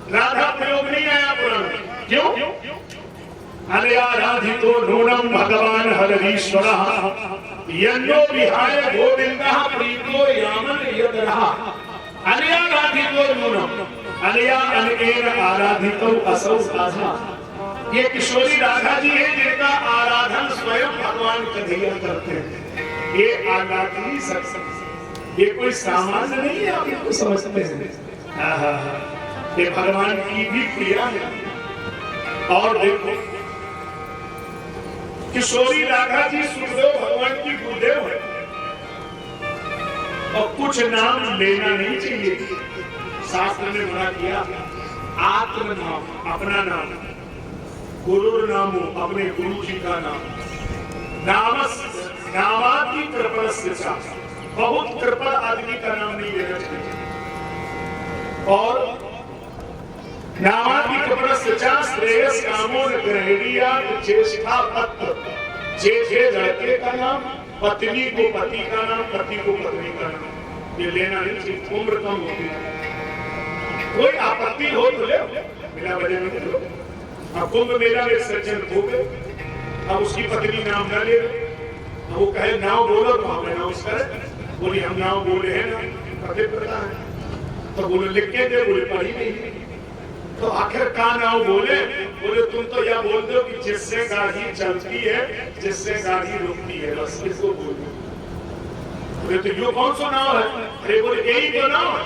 राधा प्रयोग नहीं आया पुराण में। क्यों? अनयाराधितो नूनम भगवान हरीश्वरः यन्नो विहाय गोविंदः प्रीतो यामन यदरः। अनयाराधितो नूनम, अनया अनेन आराधितो असौ साधा। ये किशोरी राधा जी है जिनका आराधन स्वयं भगवान कन्हैया करते हैं। ये आराधनी सत्संग, ये कोई सामान्य नहीं है, आप इसको समझते हैं। ये भगवान की भी क्रिया है। और देखो किशोरी राधा जी सुखदेव भगवान की गुरुदेव है, और कुछ नाम लेना नहीं चाहिए। शास्त्र ने मना किया, आत्म नाम, अपना नाम, गुरु नामो, अपने गुरु जी का नाम, नामाति कृपणस्य च, बहुत कृपण आदमी का नाम नहीं लेना चाहिए। और नामाति कृपणस्य च श्रेयस कामो न ग्रहणीया ज्येष्ठा पत्र, जे लड़के का नाम, पत्नी को पति का नाम, पति को पत्नी का नाम, ये लेना नहीं चाहिए। उम्र कम होती है, कोई आपत्ति हो तो ले, बिना वजह में लो। अब कुंभ मेला में सज्जन हो गए, अब उसकी पत्नी नाम न ले, अब वो कहे नाम बोलो तो हमें नाम करे, बोली हम नाम बोले हैं ना, पते पता है, तो बोले लिख के दे, बोले पढ़ी नहीं, तो आखिर का नाम बोले, बोले तुम तो यह बोल दो कि जिससे गाड़ी चलती है, जिससे गाड़ी रुकती है, बस इसको बोल दो। बोले तो यो कौन सा नाम है? अरे बोले यही तो नाम है,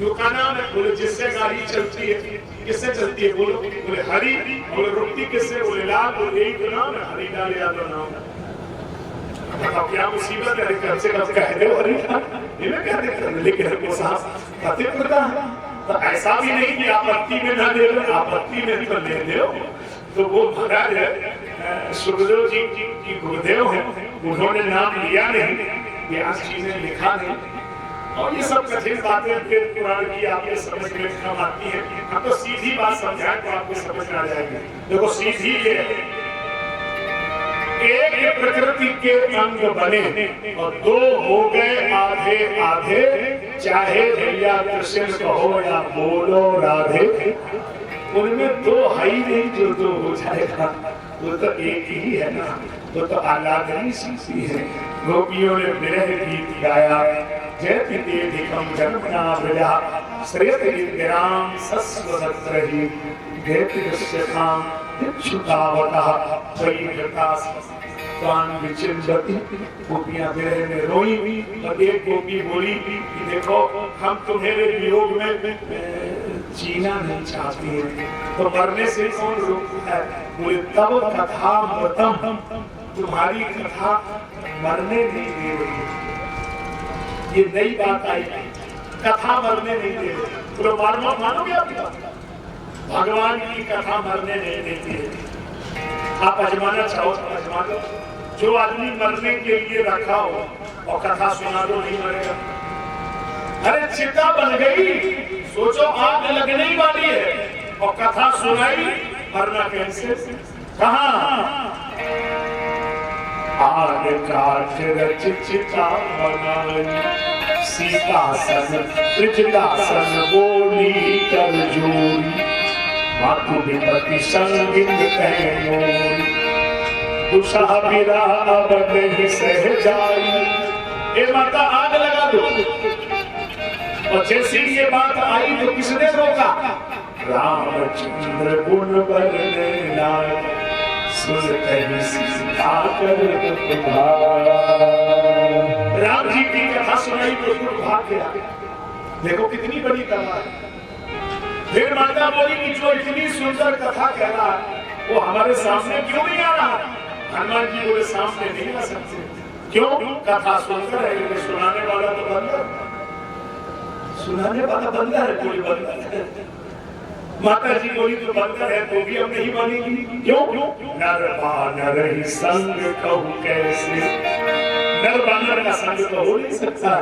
यो का नाम है। बोले जिससे गाड़ी चलती है, किससे चलती है? बोलो, बोले हरि। बोले रुकती किससे? बोले लाल। बोले यही तो नाम है, हरि लाल यादव नाम है। अब क्या मुसीबत है, कम से कम कह दो हरि का, इन्हें क्या दिक्कत है? लेकिन हमको साहब पते पता है, तो ऐसा भी नहीं कि आपत्ति में ना दे, आपत्ति में तो ले दो। तो वो महाराज सुखदेव जी की गुरुदेव है, उन्होंने नाम लिया नहीं, व्यास जी ने लिखा नहीं। और ये सब कठिन बातें फिर पुराण की आपके समझ में कम आती है। हम तो सीधी बात समझाएं तो आपको समझ में आ जाएगी। देखो सीधी ये एक प्रकृति के अंग बने और दो हो गए आधे आधे, चाहे भैया कृष्ण कहो या बोलो राधे, उनमें दो है ही नहीं जो दो हो जाएगा, वो तो एक ही है ना, वो तो आलादनी सीसी है। गोपियों ने विरह गीत गाया, जयति देधिकम जन्मना व्रजा श्रेयत इंदिराम सस्वदत्रहि जयति दस्यताम दिक्षुतावतः वैकृतास स्वान विचिंदति। गोपियां विरह में रोई, और एक गोपी बोली कि देखो हम तुम्हारे वियोग में जीना नहीं चाहती है, तो मरने से कौन रोकता है? बोले तब कथा मृतम, तुम्हारी कथा मरने नहीं दे रही। ये नई बात आई, कथा मरने नहीं दे रही। तो मानोगे आप? भगवान की कथा मरने नहीं देती है। आप अजमाना चाहो तो अजमा लो। जो आदमी मरने के लिए रखा हो और कथा सुना दो, नहीं मरेगा। अरे चिता बन गई, सोचो आग लगने ही वाली है, और कथा सुनाई, मरना कैसे? कहाँ आग काट रच चिता बनाई, सीतासन त्रिजटासन बोली कर जोरी, मातु विपति संगिन कहनोरी, दुसह विराह नहीं सह जाई। ए माता आग लगा दो। और जैसे ये बात आई तो किसने रोका? रामचंद्र गुण बरने लाए, सुन कहीं सीता कर राम जी की कथा सुनाई तो भाग गया। देखो कितनी बड़ी कथा है। फिर माता बोली कि जो इतनी सुंदर कथा कह रहा है वो हमारे सामने क्यों नहीं आ रहा? हनुमान जी बोले सामने नहीं आ सकते। क्यों? कथा सुंदर है, लेकिन सुनाने वाला तो बंदर, सुनाने वाला बंदर है, कोई बंदर है। माता जी बोली तो बंदर है तो भी हम नहीं मानेंगे। क्यों? नर बानर ही संग कहूं कैसे, नर बानर का संग तो हो नहीं सकता,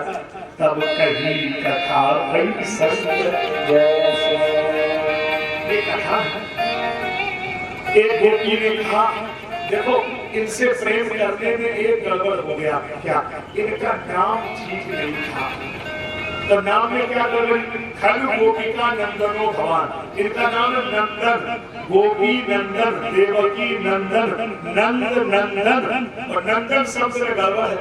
तब कही कथा भई संग जैसे। ये कथा एक गोपी ने कहा देखो इनसे प्रेम करने में एक गड़बड़ हो गया। क्या? इनका नाम ठीक नहीं था। तो नाम में क्या कर रही, खल गोपिका नंदनो भगवान, इनका नाम है नंदन, गोपी नंदन, देवकी नंदन, नंद नंदन। और नंदन शब्द में गड़बड़ है,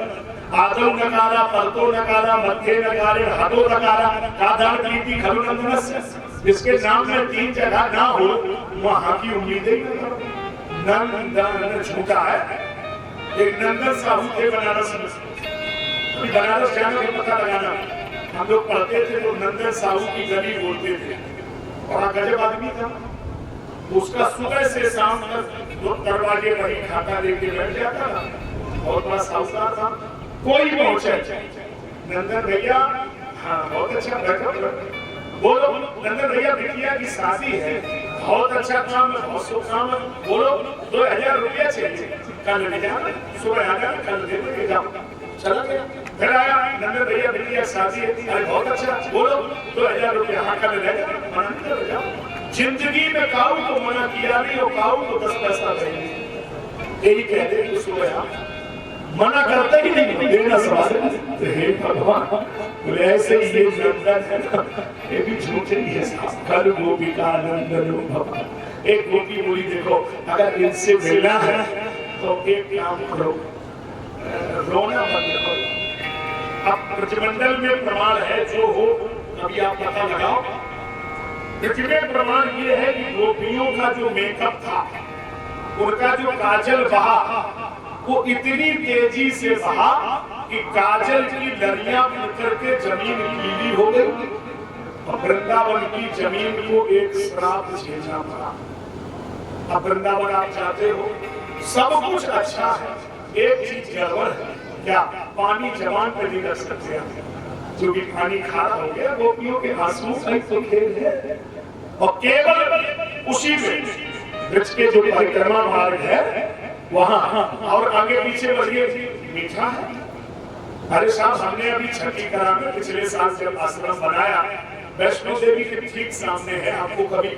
आदो नकारा, परतो नकारा, मध्य नकारे, हदो नकारा, कादार प्रीति खलु नंदनस्य। इसके नाम में 3 जगह ना हो, वहां की उम्मीदें ही नहीं करो। नंदन झूठा है। एक नंदन साहू थे बनारस में, बनारस जाने के पता लगाना, हम लोग पढ़ते थे तो नंदन साहू की गली बोलते थे। बड़ा गजब आदमी था, उसका सुबह से शाम तक दरवाजे पर ही खाता लेके बैठ जाता था, बहुत बड़ा साहूकार था। कोई पहुंचे, नंदन भैया, हाँ बहुत अच्छा बैठो, बोलो नंदन भैया बिटिया की शादी है, बहुत अच्छा काम है, बहुत शुभ काम है, बोलो 2000 रुपया चाहिए, कल ले जाना, सुबह आ जाना, कल दे जाओ। चला गया, फिर आया, नंदन भैया बिटिया शादी है, अरे बहुत अच्छा, बोलो 2000 रुपया, हाँ कल ले जाओ, मना नहीं कर जाओ। जिंदगी में काऊ तो मना किया नहीं, और काऊ तो 10 पैसा चाहिए, यही कह दे कि सुबह आ, मना करते ही नहीं, देना सवाल है। हे भगवान, बोले ऐसे ही ये नंदन है ना, ये भी झूठे ही है। खल गोपिका नंदनो भगवान। एक गोपी बोली देखो, अगर इनसे मिलना है तो एक काम करो, रोना बंद करो। अब प्रतिमंडल में प्रमाण है जो हो, अभी आप पता लगाओ। पृथ्वी में प्रमाण ये है कि गोपियों का जो मेकअप था, उनका जो काजल बहा, वो इतनी तेजी से बहा कि काजल की दरिया उतर के जमीन गीली हो गई, और वृंदावन की जमीन को एक श्राप झेलना पड़ा। अब वृंदावन आप चाहते हो, सब कुछ अच्छा है, एक चीज गड़बड़ है, क्या पानी जवान पे नहीं रख सकते, जो भी पानी खारा हो गया, गोपियों के आंसू का तो खेल है। और केवल उसी में वृक्ष के जो परिक्रमा मार्ग है वहां, और आगे पीछे बढ़िए मीठा है। अरे साहब, हमने अभी छठी करा में पिछले साल जब आश्रम बनाया, वैष्णो देवी के ठीक सामने है, आपको कभी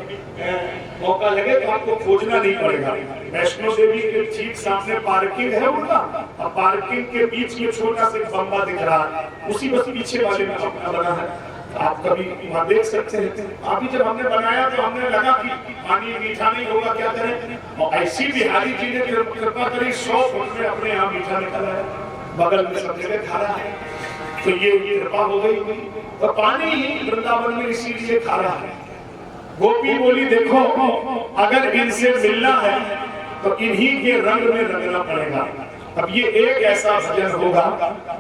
मौका लगे तो आपको खोजना नहीं पड़ेगा। वैष्णो देवी के ठीक सामने पार्किंग है उनका, और पार्किंग के बीच में छोटा सा बम्बा दिख रहा है, उसी बस पीछे वाले में अपना बना है, आप कभी वहाँ देख सकते हैं। अभी जब हमने बनाया तो हमने लगा कि पानी मीठा नहीं होगा, क्या करें, और ऐसी बिहारी जी ने कृपा करी 100 फुट में अपने यहाँ मीठा निकला है, बगल में सब जगह खारा है, तो ये कृपा हो गई। तो पानी ही वृंदावन में इसीलिए खारा है। गोपी बोली देखो, अगर इनसे मिलना है तो इन्हीं के रंग में रंगना पड़ेगा। अब ये एक ऐसा भजन होगा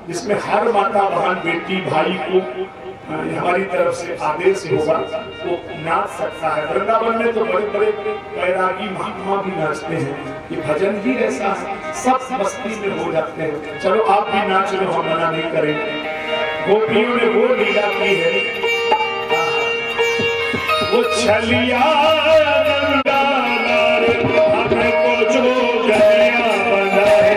जिसमें हर माता बहन बेटी भाई को हमारी तरफ से आदेश होगा, वो नाच सकता है। वृंदावन में तो बड़े बड़े बैरागी महात्मा भी नाचते हैं, ये भजन ही ऐसा है, सब मस्ती में हो जाते हैं। चलो आप भी नाच लो, हम मना नहीं करेंगे। गोपियों ने वो लीला की है, वो छलिया गंगा नारे हमको जो गया बनाए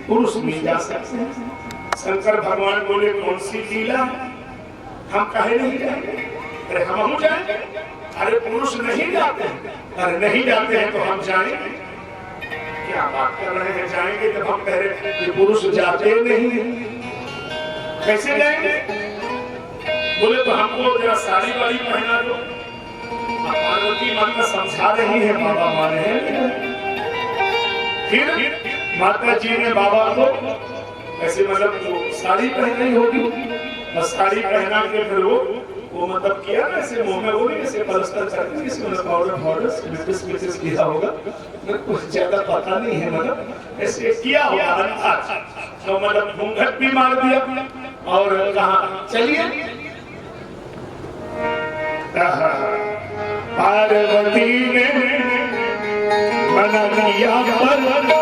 पुरुष नहीं जा सकते। शंकर भगवान बोले कौन सी लीला, हम कहे नहीं जाएंगे? अरे हम जाएंगे। अरे पुरुष नहीं जाते, अरे नहीं जाते हैं तो हम जाएंगे? क्या बात कर रहे हैं, जाएंगे जब हम कह रहे कि पुरुष जाते नहीं, कैसे जाएंगे? बोले तो हमको जरा साड़ी वाड़ी पहना दो। पार्वती माता समझा रही है, बाबा माने। फिर माता जी ने बाबा को ऐसे मतलब साड़ी पहनी होगी, और साड़ी पहना के फिर वो मतलब किया ना ऐसे मुंह में, वो ऐसे पलस्तर करके इसमें पाउडर लिपस्टिक किया होगा, कुछ ज्यादा पता नहीं है, मतलब ऐसे किया होगा तो मतलब घूंघट भी मार दिया। और कहा चलिए, पार्वती ने मना किया पर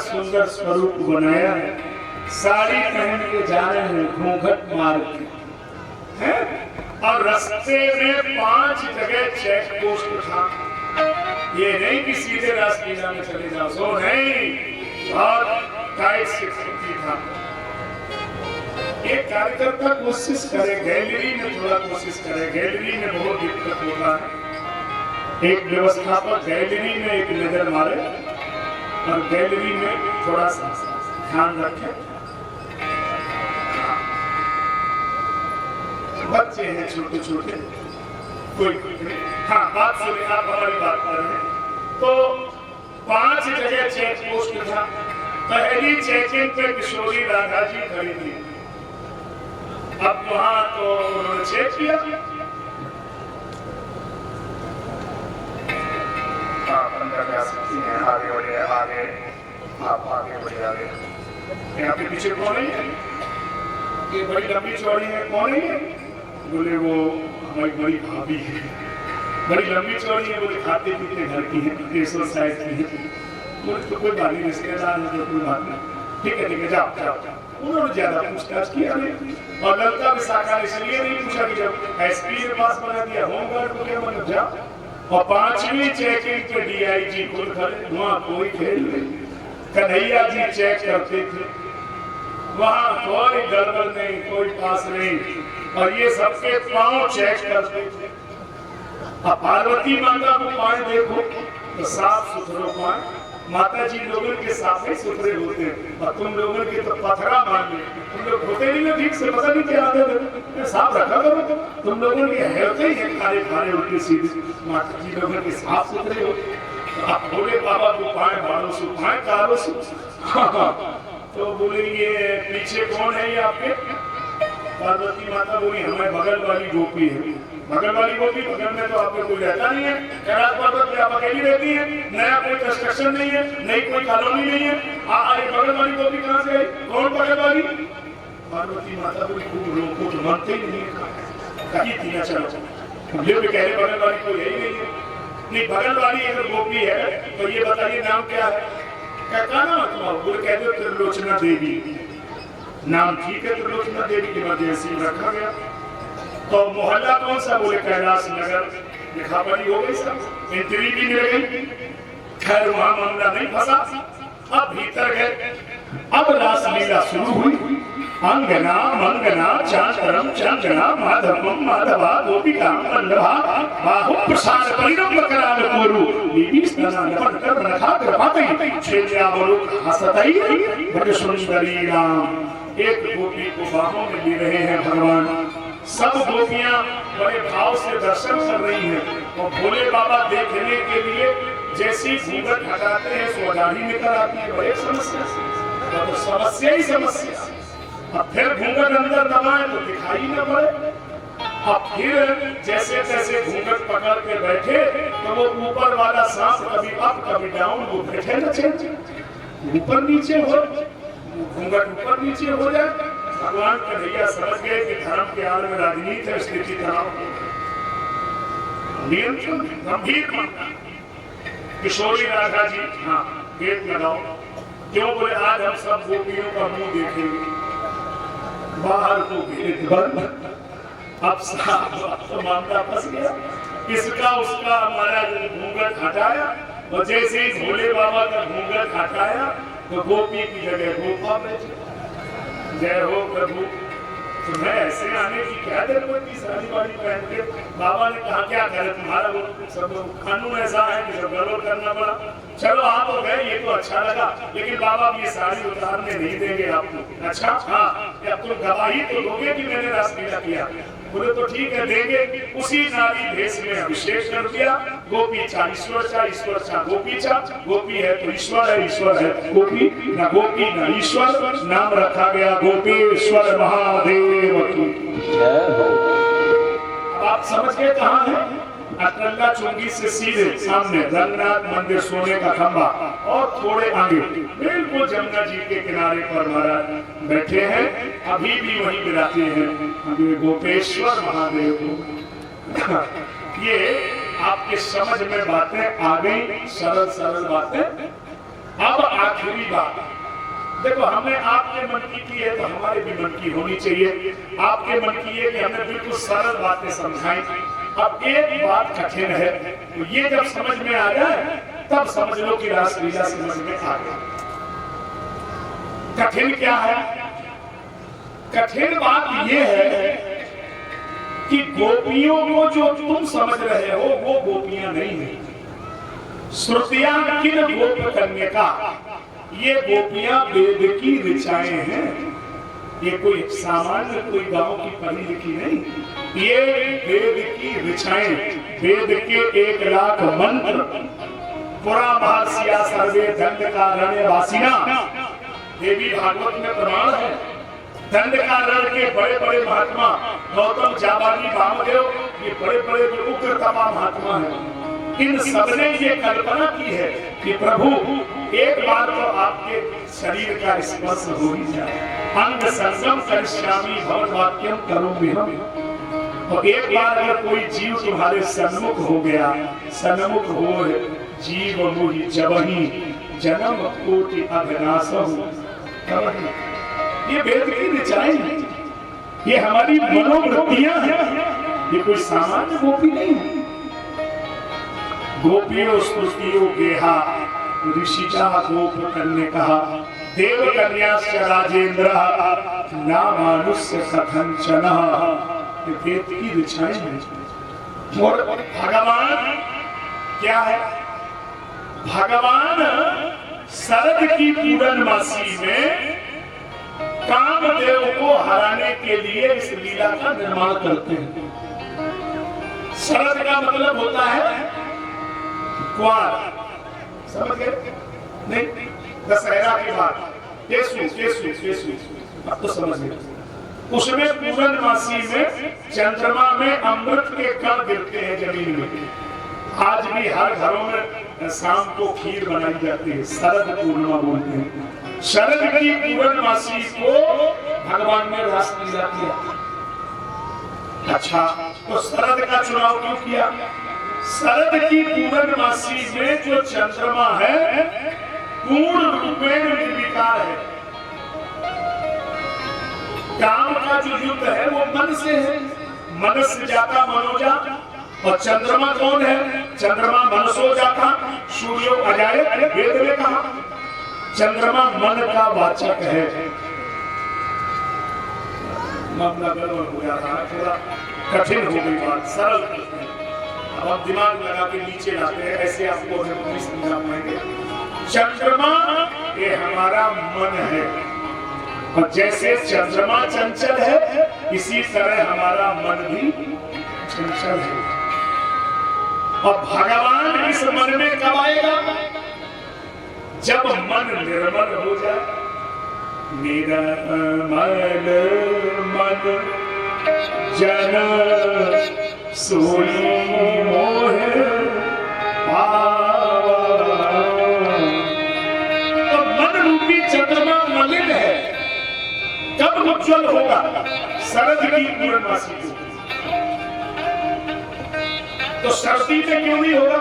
सुंदर स्वरूप बनाया है। साड़ी पहन के जा रहे हैं घूंघट मार के, हैं? और रास्ते में 5 जगह चेक पोस्ट था। ये नहीं कि सीधे रासलीला में चले जाओ, सो नहीं, बहुत टाइट सिक्योरिटी था। एक कार्यकर्ता कोशिश करे, गैलरी में थोड़ा कोशिश करे, गैलरी में बहुत दिक्कत होता है। एक व्यवस्थापक गैलरी में एक नजर मारे और गैलरी में थोड़ा सा ध्यान रखे। बच्चे हैं छोटे छोटे, कोई हाँ बात सुनिए, आप हमारी बात कर रहे हैं। तो 5 जगह चेक पोस्ट था। पहली चेकिंग पे किशोरी राधा जी खड़ी थी। अब वहां तो उन्होंने चेक किया, आगे बढ़िए, आगे आप आगे बढ़िए, आगे। यहाँ पे पीछे कौन है? ये बड़ी लंबी चौड़ी है, कौन है? बोले वो हमारी बड़ी भाभी है, बड़ी लंबी चौड़ी है, बोले खाते पीते घर की है, 300 साइज की है। बोले तो कोई बात नहीं, रिश्तेदार है तो कोई बात नहीं, ठीक है जाओ जाओ। उन्होंने ज्यादा पूछताछ किया नहीं। और लड़का विशाखा ने इसलिए नहीं पूछा कि जब एसपी के पास बना दिया होमगार्ड को क्या मतलब जाओ। और 5वीं चेकिंग पे डीआईजी खुद खड़े, वहाँ कोई खेल नहीं, कन्हैया जी चेक करते थे, वहाँ कोई गड़बड़ नहीं, कोई पास नहीं, और ये सबके पांव चेक करते थे। अब पार्वती माता को पाए देखो तो साफ सुथरे पाए, माता जी लोगों के साफे सुथरे होते हैं, और तुम लोगों के तो पथरा मान लो, तुम लोग होते नहीं ना ठीक से, पता नहीं क्या आदत है, साफ रखा करो। तुम लोगों के हेलते ही खारे खारे उल्टे सीधे, माता जी लोगों के साफ सुथरे होते। आप भोले बाबा को पाए, बालों से पाए, कारों से। तो बोले ये पीछे कौन है ये आपके? पार्वती माता बोली हमें बगल वाली गोपी है। बगल वाली गोपी? बगल में तो आपको कोई रहता नहीं है, कैलाश पर्वत पे आप अकेली रहती है, नया कोई कंस्ट्रक्शन नहीं है, नई कोई कॉलोनी नहीं है, ये बगल वाली गोपी कहाँ से आई? कौन बगल वाली? पार्वती माता बोली खूब रोको तो मानते ही नहीं है, चलो ये भी कह रहे बगल वाली कोई यही नहीं है। नहीं, बगल वाली अगर गोपी है तो ये बताइए नाम क्या है? क्या नाम है तुम्हारा? बोले कहते हो त्रिलोचना देवी। नाम ठीक है, त्रिलोचना देवी की वजह से रखा गया। तो मोहल्ला कौन सा? बोले कैलाश नगर। लिखा पढ़ी हो गई, सब एंट्री भी मिल गई। खैर वहां मामला नहीं फंसा। अब भीतर गए, अब रासलीला शुरू हुई। अंगना मंगना चांदरम चंदना माधवम माधवा गोपिका मंडभा बाहु प्रसाद परिरम कराल कोरु नीति स्नान लपट कर रखा कृपाते छेल्यावरु हसतई बड़ सुंदरी राम। एक गोपी को बाहों में ले रहे हैं भगवान। सब गोपियां बड़े भाव से दर्शन कर रही हैं और भोले बाबा देखने के लिए जैसी घूंघट हटाते हैं स्वदाही निकल आती है। बड़े समस्या, तो समस्या ही समस्या। अब फिर घूंघट अंदर दबाए तो दिखाई न पड़े। अब फिर जैसे तैसे घूंघट पकड़ के बैठे तो वो ऊपर वाला सांप कभी अप कभी डाउन, वो बैठे न चेंज, ऊपर नीचे हो, घूंघट ऊपर नीचे हो जाए। भगवान कन्हैया समझ गए कि धर्म के आड़ में राजनीति है, स्थिति खराब हो। नियंत्रण गंभीर मामला। किशोरी राधा जी हाँ गेट लगाओ। क्यों? बोले आज हम सब गोपियों का मुंह देखेंगे। बाहर को गेट बंद। अब तो मामला फंस गया। इसका उसका हमारा घूंघट हटाया और जैसे ही भोले बाबा का घूंघट हटाया तो गोपी की जगह गोपा बैठे। जय हो प्रभु। तुम्हें ऐसे आने की क्या जरूरत थी? साड़ी वाड़ी पहन के बाबा ने कहा क्या करे, तुम्हारा वो सब कानून ऐसा है कि सब गड़बड़ करना पड़ा। चलो आप हो गए, ये तो अच्छा लगा, लेकिन बाबा ये साड़ी उतारने नहीं देंगे आपको। अच्छा हाँ, अब तुम गवाही तो दोगे कि मैंने रासलीला किया? बोले तो ठीक है देंगे। उसी नारी भेष में अभिषेक कर दिया। गोपी चा ईश्वर चा, ईश्वर चा गोपी चा। गोपी है तो ईश्वर है, ईश्वर है गोपी। न गोपी न ईश्वर, नाम रखा गया गोपेश्वर महादेव की। आप समझ गए कहाँ है? अटल्ला चुंगी से सीधे सामने रंगनाथ मंदिर, सोने का खंबा, और थोड़े आगे बिल्कुल जमुना जी के किनारे पर महाराज बैठे हैं। अभी भी वहीं बिराते हैं गोपेश्वर महादेव। ये आपके समझ में बातें आ गई, सरल सरल बातें। अब आखिरी बात, देखो हमने आपके मन की है तो हमारे भी मन की होनी चाहिए। आपके मन की है कि हमने बिल्कुल सरल बातें समझाई। अब एक बात कठिन है, तो ये जब समझ में आ जाए तब समझ लो कि रासलीला समझ में आ गया। कठिन क्या है? कठिन बात ये है कि गोपियों को जो तुम समझ रहे हो वो गोपियां नहीं है। श्रुतियां किन गोप करने का, ये गोपियां वेद की ऋचाएं हैं। ये कोई सामान्य कोई गांव की पढ़ी लिखी नहीं, ये वेद की ऋचाएं, वेद के 1 लाख मंत्र, पुरा महर्षिया सर्वे दंडकारण्य वासिना, देवी भागवत में प्रमाण है। दंडकारण्य के बड़े बड़े महात्मा गौतम, जाबाली, वामदेव, ये बड़े बड़े उग्र तपा महात्मा हैं। इन सबने ये कल्पना की है कि प्रभु एक बार तो आपके शरीर का स्पर्श हो ही जाए। अंग संगम करिष्यामि भवद्वाक्यम करोमि हम। और एक बार अगर कोई जीव तुम्हारे सन्मुख हो गया, सन्मुख हो जीव मोहि जबहि जन्म कोटि अघनासहु तबहि। ये वेद की ऋचाएं हैं, ये हमारी मनोवृत्तियां हैं, ये कोई सामान्य गोपी नहीं है। गोपियों स्तुतियों गेहा ऋषिजा गोप कन्या कहा, देव कन्याश्च राजेंद्र नामानुष्य कथंचन। वेद की ऋचाएं हैं। और भगवान क्या है? भगवान शरद की पूर्णमासी में कामदेव को हराने के लिए इस लीला का निर्माण करते हैं। शरद का मतलब होता है कुआर, समझ गए? नहीं, दशहरा की बात, केसु केसु केसु, अब तो समझ गए। उसमें पूर्णमासी में चंद्रमा में अमृत के कण गिरते हैं जमीन में। आज भी हर घरों में शाम को खीर बनाई जाती है, शरद पूर्णिमा बोलते हैं। शरद की पूर्णमासी को भगवान ने रासलीला किया। अच्छा, तो शरद का चुनाव क्यों किया? शरद की पूर्णमासी में जो चंद्रमा है पूर्ण रूपेण निर्विकार है। काम का जो युद्ध है वो मन से है, मन से जाता मनोजा। और चंद्रमा कौन है? चंद्रमा मनसो जाता, सूर्यो अजायत, वेद में कहा। चंद्रमा मन का वाचक है। मामला गड़बड़ हो जाता है, थोड़ा कठिन हो गई बात, सरल। अब आप दिमाग लगा के नीचे लाते हैं, ऐसे आपको नहीं समझा पाएंगे। चंद्रमा ये हमारा मन है, और जैसे चंद्रमा चंचल है इसी तरह हमारा मन भी चंचल है। और भगवान इस मन में कब आएगा? जब मन निर्मल हो जाए। निर्मल मन जन सोई मोह पावा। तो मन रूपी चंद्रमा मलिन है, कब उज्जवल होगा? शरद की पूर्णमासी को। तो सर्दी में क्यों नहीं होगा?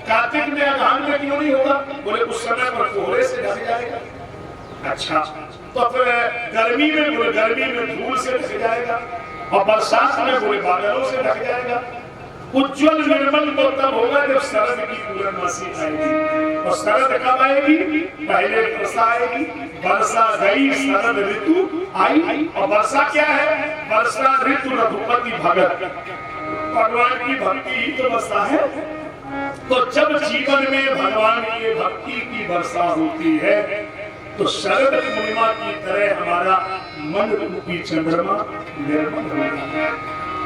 कार्तिक में, अघान में क्यों नहीं होगा? बोले उस समय पर कोहरे से ढक जाएगा। अच्छा, तो फिर गर्मी में, बोले गर्मी में धूल से ढक जाएगा। और बरसात में, बोले बादलों से ढक जाएगा। उज्जवल निर्मल तो तब होगा जब शरद की पूर्णमासी आएगी। और शरद कब आएगी? पहले वर्षा आएगी, वर्षा गई, शरद ऋतु आई। और वर्षा क्या है? वर्षा ऋतु रघुपति भगत, भगवान की भक्ति ही तो वर्षा है। तो जब जीवन में भगवान की भक्ति की वर्षा होती है तो शरद पूर्णिमा की तरह हमारा मन रूपी चंद्रमा निर्मल होता है,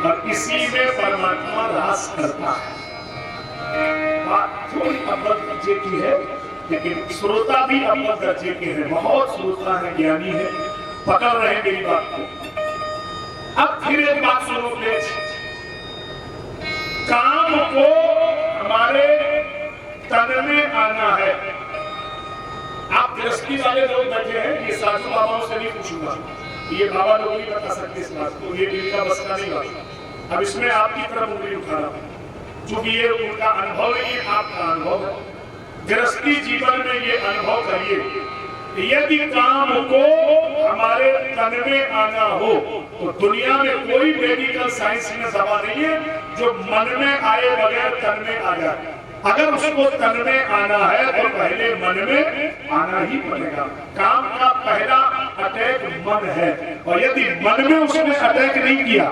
और इसी में परमात्मा रास करता है। बात थोड़ी अव्वल दर्जे की है, लेकिन श्रोता भी अव्वल दर्जे के हैं। बहुत श्रोता है, ज्ञानी है, पकड़ रहे हैं मेरी बात को। अब फिर एक बात सुनो प्लीज। काम को हमारे तन में आना है। आप गृहस्थी वाले लोग बैठे हैं, ये साधु बाबाओं से नहीं पूछूंगा, ये बाबा लोग नहीं बता सकते इस बात को, ये दिल का बस का नहीं बात। अब इसमें आपकी तरफ उंगली उठा रहा हूं, क्योंकि ये उनका अनुभव नहीं है, आपका अनुभव है। गृहस्थी जीवन में ये अनुभव करिए, यदि काम को हमारे तन में आना हो तो दुनिया में कोई मेडिकल साइंस में दवा नहीं है जो मन में आए बगैर तन में आ जाए। अगर उसको तन में आना है तो पहले मन में आना ही पड़ेगा। काम का पहला अटैक मन है, और यदि मन में उसने अटैक नहीं किया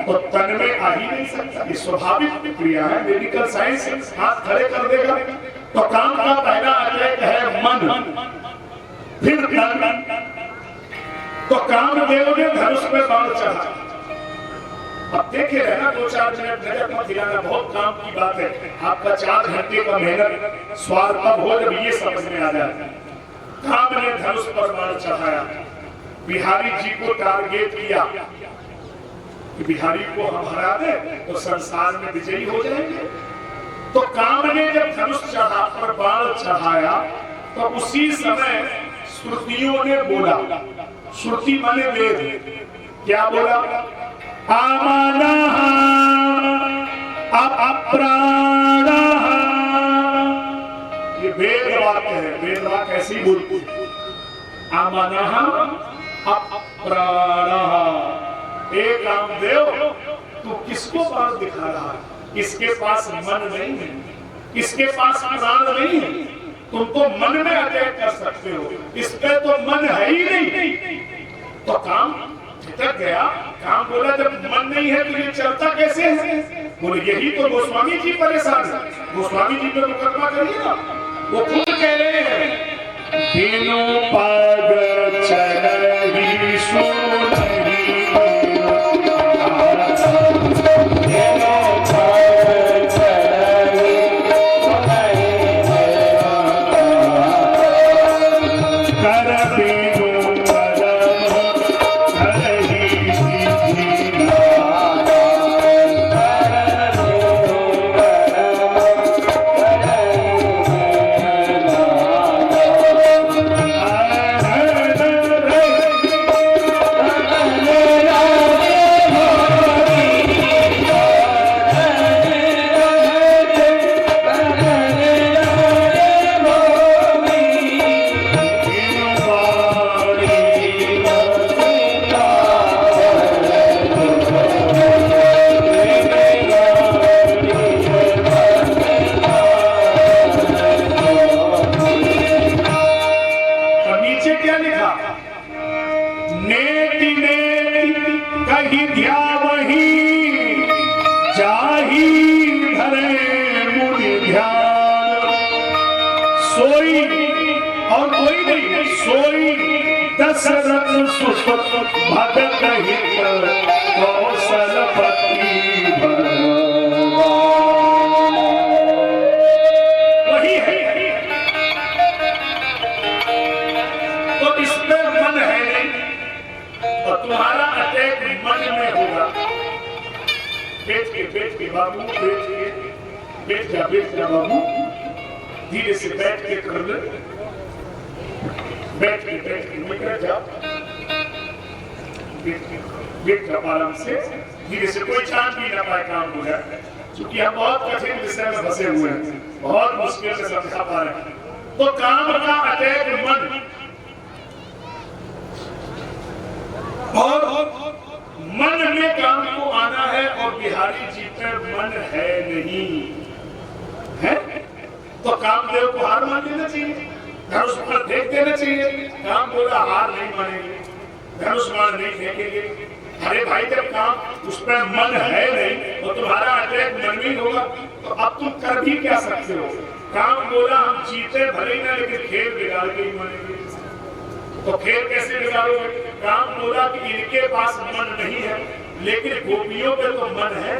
तो तन में आ ही नहीं सकता। ये स्वाभाविक क्रिया है, मेडिकल साइंस हाथ खड़े कर देगा। तो काम का पहला अटैक है मन, फिर तन। तो कामदेव ने धनुष पे बाण चढ़ा। अब देखे रहना 2-4 मिनट, नजर मत हिलाना, बहुत काम की बात है। आपका 4 घंटे का मेहनत स्वार तब हो जब ये समझ में आ जाए। काम ने धनुष पर बाण चढ़ाया, बिहारी जी को टारगेट किया कि बिहारी को हम हरा दें तो संसार में विजयी हो जाएंगे। तो काम ने जब धनुष चढ़ा पर बाण चढ़ाया तो उसी समय श्रुतियों ने बोला, श्रुति माने वेद, क्या बोला? आमानः अप्राणः। ये वेद वाक्य है, वेद वाक्य ऐसे ही बोलते हैं, आमानः अप्राणः। हे कामदेव, तू किसको बाण दिखा रहा है? इसके पास मन नहीं है, इसके पास प्राण नहीं है, तुम तो मन में अटैक कर सकते हो, इस पे तो मन है ही नहीं। तो काम झटक गया। काम बोला जब मन नहीं है तो ये चलता कैसे है? बोले यही तो गोस्वामी जी परेशान है। गोस्वामी जी पे मुकदमा करिए ना, वो खुद कह रहे हैं, तीनों पग चढ़ी सोनही धीरे से बैठ के कर ले, बैठ के निकल जा, बैठ जा आराम से, धीरे से, कोई चांद भी ना पाए काम हो जाए। क्योंकि हम बहुत कठिन विषय में फंसे हुए हैं, बहुत मुश्किल से समझा पा रहे हैं। तो काम का अटैक मन, और मन में काम को आना है, और बिहारी जी पे मन है नहीं है, तो कामदेव को हार मान लेना चाहिए, धनुष पर फेंक देना चाहिए। काम बोला हार नहीं मानेंगे, धनुष बाण नहीं फेंकेंगे। अरे भाई, जब काम उस पर मन है नहीं तो तुम्हारा अटैक मन में होगा, तो अब तुम कर भी क्या सकते हो? काम बोला हम जीते भले ना, लेकिन खेल बिगाड़ के ही मानेंगे। तो खेल कैसे बिगाड़ोगे? काम बोला कि इनके पास मन नहीं है, लेकिन गोपियों पे तो मन है,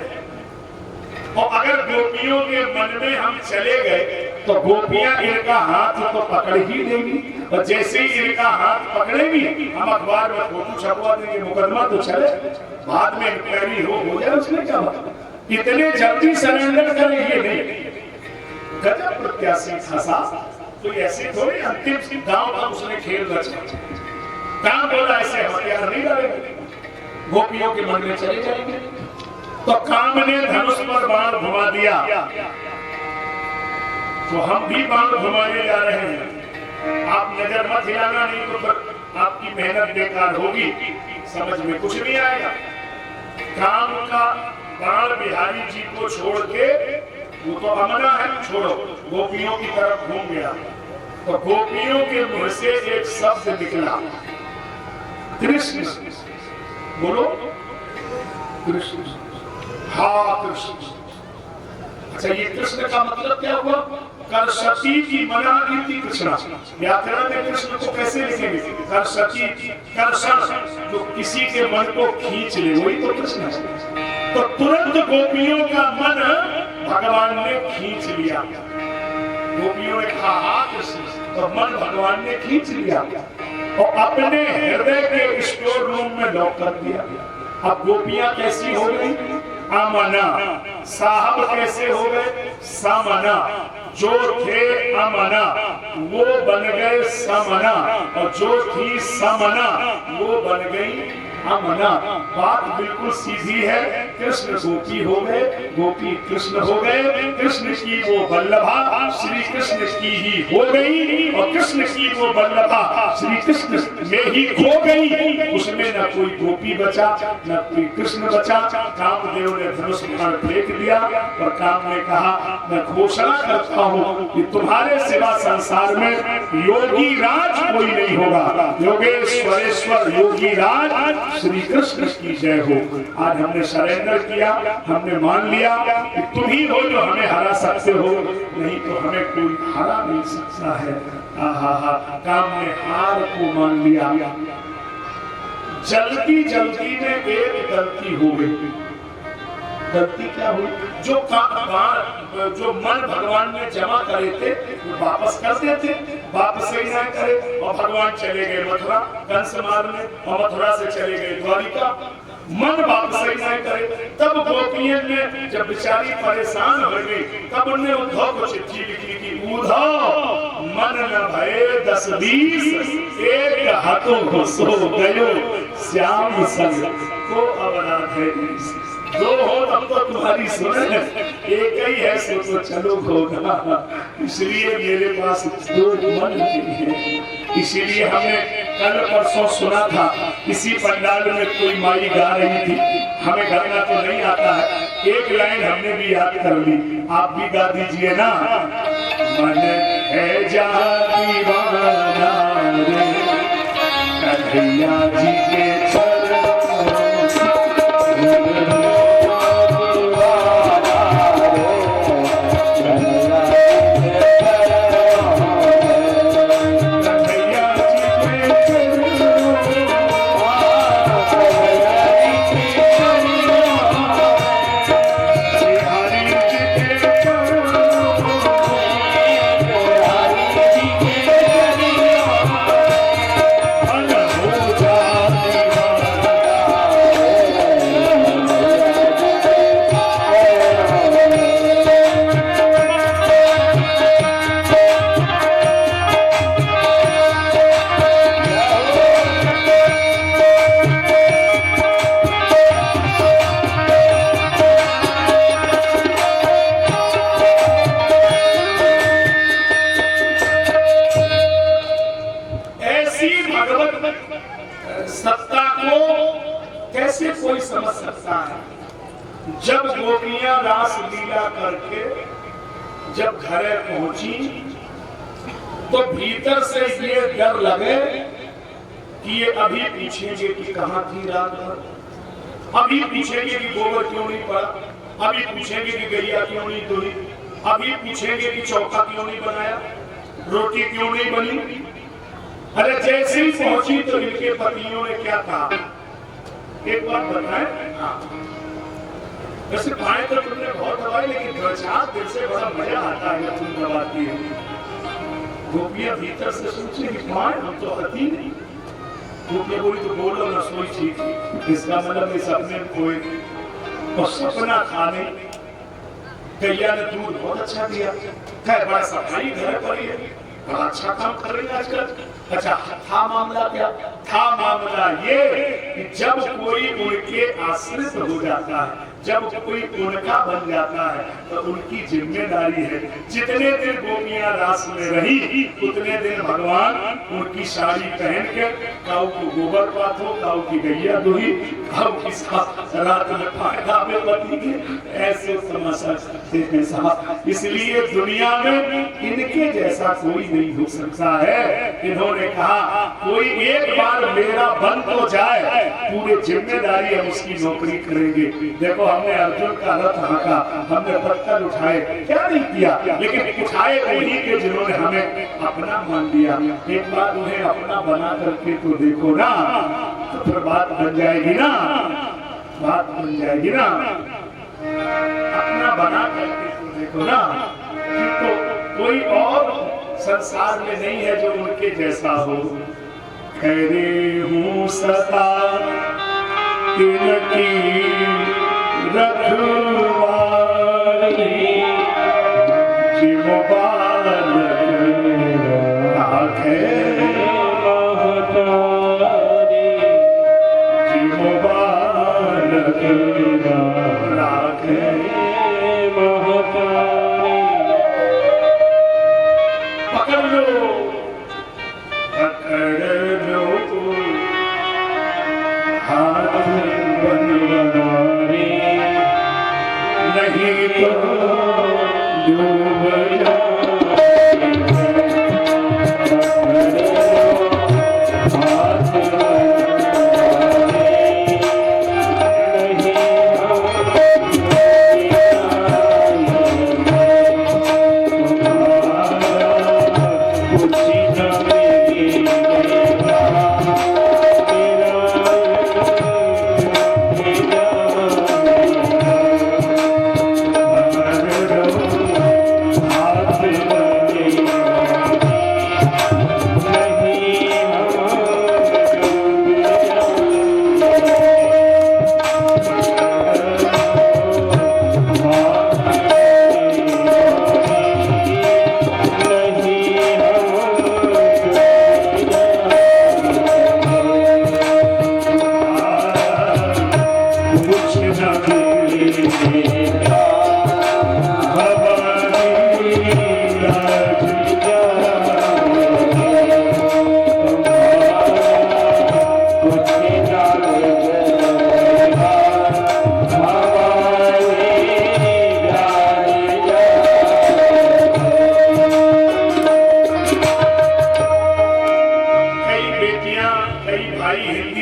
और अगर गोपियों के मन में हम चले गए तो गोपियां इनका हाथ तो पकड़ ही लेंगी, और जैसे ही इनका हाथ पकड़ेंगी हम अखबार में फोटो छपवा देंगे, मुकदमा तो चले, बाद में इंक्वायरी हो जाए, उसमें क्या बात? इतने जल्दी सरेंडर करेंगे नहीं। गजब प्रत्याशी फंसा, तो ऐसे थोड़े अंतिम गांव हम उसने खेल रचा। काम बोला ऐसे हथियार नहीं डालेंगे, गोपियों के मन में चले जाएंगे। तो काम ने धनुष पर बाण घुमा दिया, तो हम भी बाण घुमाने जा रहे हैं। आप नजर मत हिलाना, नहीं तो फिर आपकी मेहनत बेकार होगी, समझ में कुछ नहीं आएगा। काम का बाण बिहारी जी को छोड़ के, वो तो अमना है, छोड़ो, गोपियों की तरफ घूम गया। तो गोपियों के मुंह से एक शब्द निकला, कृष्ण। बोलो कृष्ण। हाँ कृष्ण। अच्छा, ये कृष्ण का मतलब क्या हुआ? करसती की मना रीति कृष्णा। व्याकरण में कृष्ण को कैसे लिखेंगे? करसती, करसन, जो किसी के मन को खींच ले, वही तो कृष्ण है। तो तुरंत गोपियों का मन भगवान ने खींच लिया। गोपियों ने कहा हाँ कृष्ण, तो मन भगवान ने खींच लिया और अपने हृदय के स्टोर रूम में लॉक कर दिया। अब गोपियां कैसी हो गई? अमना। साहब कैसे हो गए? समना। जो थे अमना वो बन गए समना, और जो थी समना वो बन गई अमना। बात बिल्कुल सीधी है। कृष्ण गोपी हो गए, गोपी कृष्ण हो गए, कृष्ण की वो वल्लभा श्री कृष्ण की ही हो गई, और कृष्ण की वो वल्लभा श्री कृष्ण में ही खो गई। उसमें न कोई गोपी बचा, न कोई कृष्ण बचा। कामदेव ने धनुष बाण फेंक दिया और काम ने कहा, मैं घोषणा करता हूँ कि तुम्हारे सिवा संसार में योगी राज कोई नहीं होगा। योगेश्वरेश्वर योगी राज श्री कृष्ण की जय हो। आज हमने सरेंडर किया, हमने मान लिया कि तुम ही हो जो हमें हरा सकते हो, नहीं तो हमें कोई हरा नहीं सकता है। काम ने हार को मान लिया। जल्दी जल्दी में एक गलती हो गई। गलती क्या हुई? जो मन भगवान ने जमा करे थे वो वापस कर देते, वापस ही ना करे, और भगवान चले गए मथुरा कंस मारने, और मथुरा से चले गए द्वारिका। मन वापस ही ना करे। तब गोपियों ने जब बेचारी परेशान हो गई, तब उन्होंने उद्धव को चिट्ठी लिखी कि उद्धव मन न भये 10-20, एक हाथों को सो गयो श्याम संग को अवराध है। दो हो तब तो तुम्हारी सुन, एक ही है सो तो चलो होगा। इसलिए मेरे पास दो मन नहीं है। इसीलिए हमने कल परसों सुना था, किसी पंडाल में कोई माई गा रही थी, हमें गाना तो नहीं आता है, एक लाइन हमने भी याद कर ली, आप भी गा दीजिए ना। मन है जहाँ दीवाना रे कन्हैया जी के जब गोपियां रास लीला करके जब घरे पहुंची तो भीतर से ये डर लगे कि ये अभी पूछेंगे कि कहाँ थी रात भर, अभी पूछेंगे कि गोबर क्यों नहीं पड़ा, अभी पूछेंगे कि गैया क्यों नहीं धुली, अभी पूछेंगे कि चौका क्यों नहीं बनाया, रोटी क्यों नहीं बनी। अरे जैसे ही पहुंची तो इनके पतियों ने क्या कहा, एक बात बताएं। हाँ, वैसे पाए तो तुमने बहुत दबाई, लेकिन 2-4 दिन से बड़ा मजा आता है जब तुम दबाती हो। गोपियां भीतर से सोचे कि पाए हम तो हती नहीं। गोपियां बोली तो बोलो ना, सोई ठीक, इसका मतलब इस सपने में कोई, और सपना खाने गैया ने दूध बहुत अच्छा दिया, बड़ा सफाई घर पर ही है, बड़ा अच्छा काम कर रही है आजकल। अच्छा, था मामला क्या था? मामला ये कि जब कोई उनके आश्रित हो जाता है, जब कोई उनका बन जाता है, तो उनकी जिम्मेदारी है जितने दिन गोपियां रास में रही उतने दिन भगवान उनकी साड़ी पहन के काऊ को गोबर पाथो, काऊ की गैया दुही, काऊ की रात में फायदा में पति के ऐसे तमाशा करते हैं साहब। इसलिए दुनिया में इनके जैसा कोई नहीं हो सकता है। इन्होंने कहा कोई एक बार मेरा बन तो जाए, पूरे जिम्मेदारी हम उसकी नौकरी करेंगे। देखो हमने अर्जुन का रथ हाँका, हमने पत्थर उठाए, क्या नहीं किया, लेकिन उठाए वही के जिन्होंने हमें अपना मान लिया। एक बार उन्हें अपना बना करके तो देखो ना, तो फिर बात बन जाएगी ना, बात बन जाएगी ना। अपना बना करके तो देखो ना, कि तो कोई और संसार में नहीं है जो उनके जैसा हो। करे हूँ सदा इनकी रखवाली, जीव बालक आखे महतारी, जीव बालक आखे महतारी। पकड़ लो, पकड़ लो हाथ बनवारी, नहीं तो डूब जाएंगे। हाथ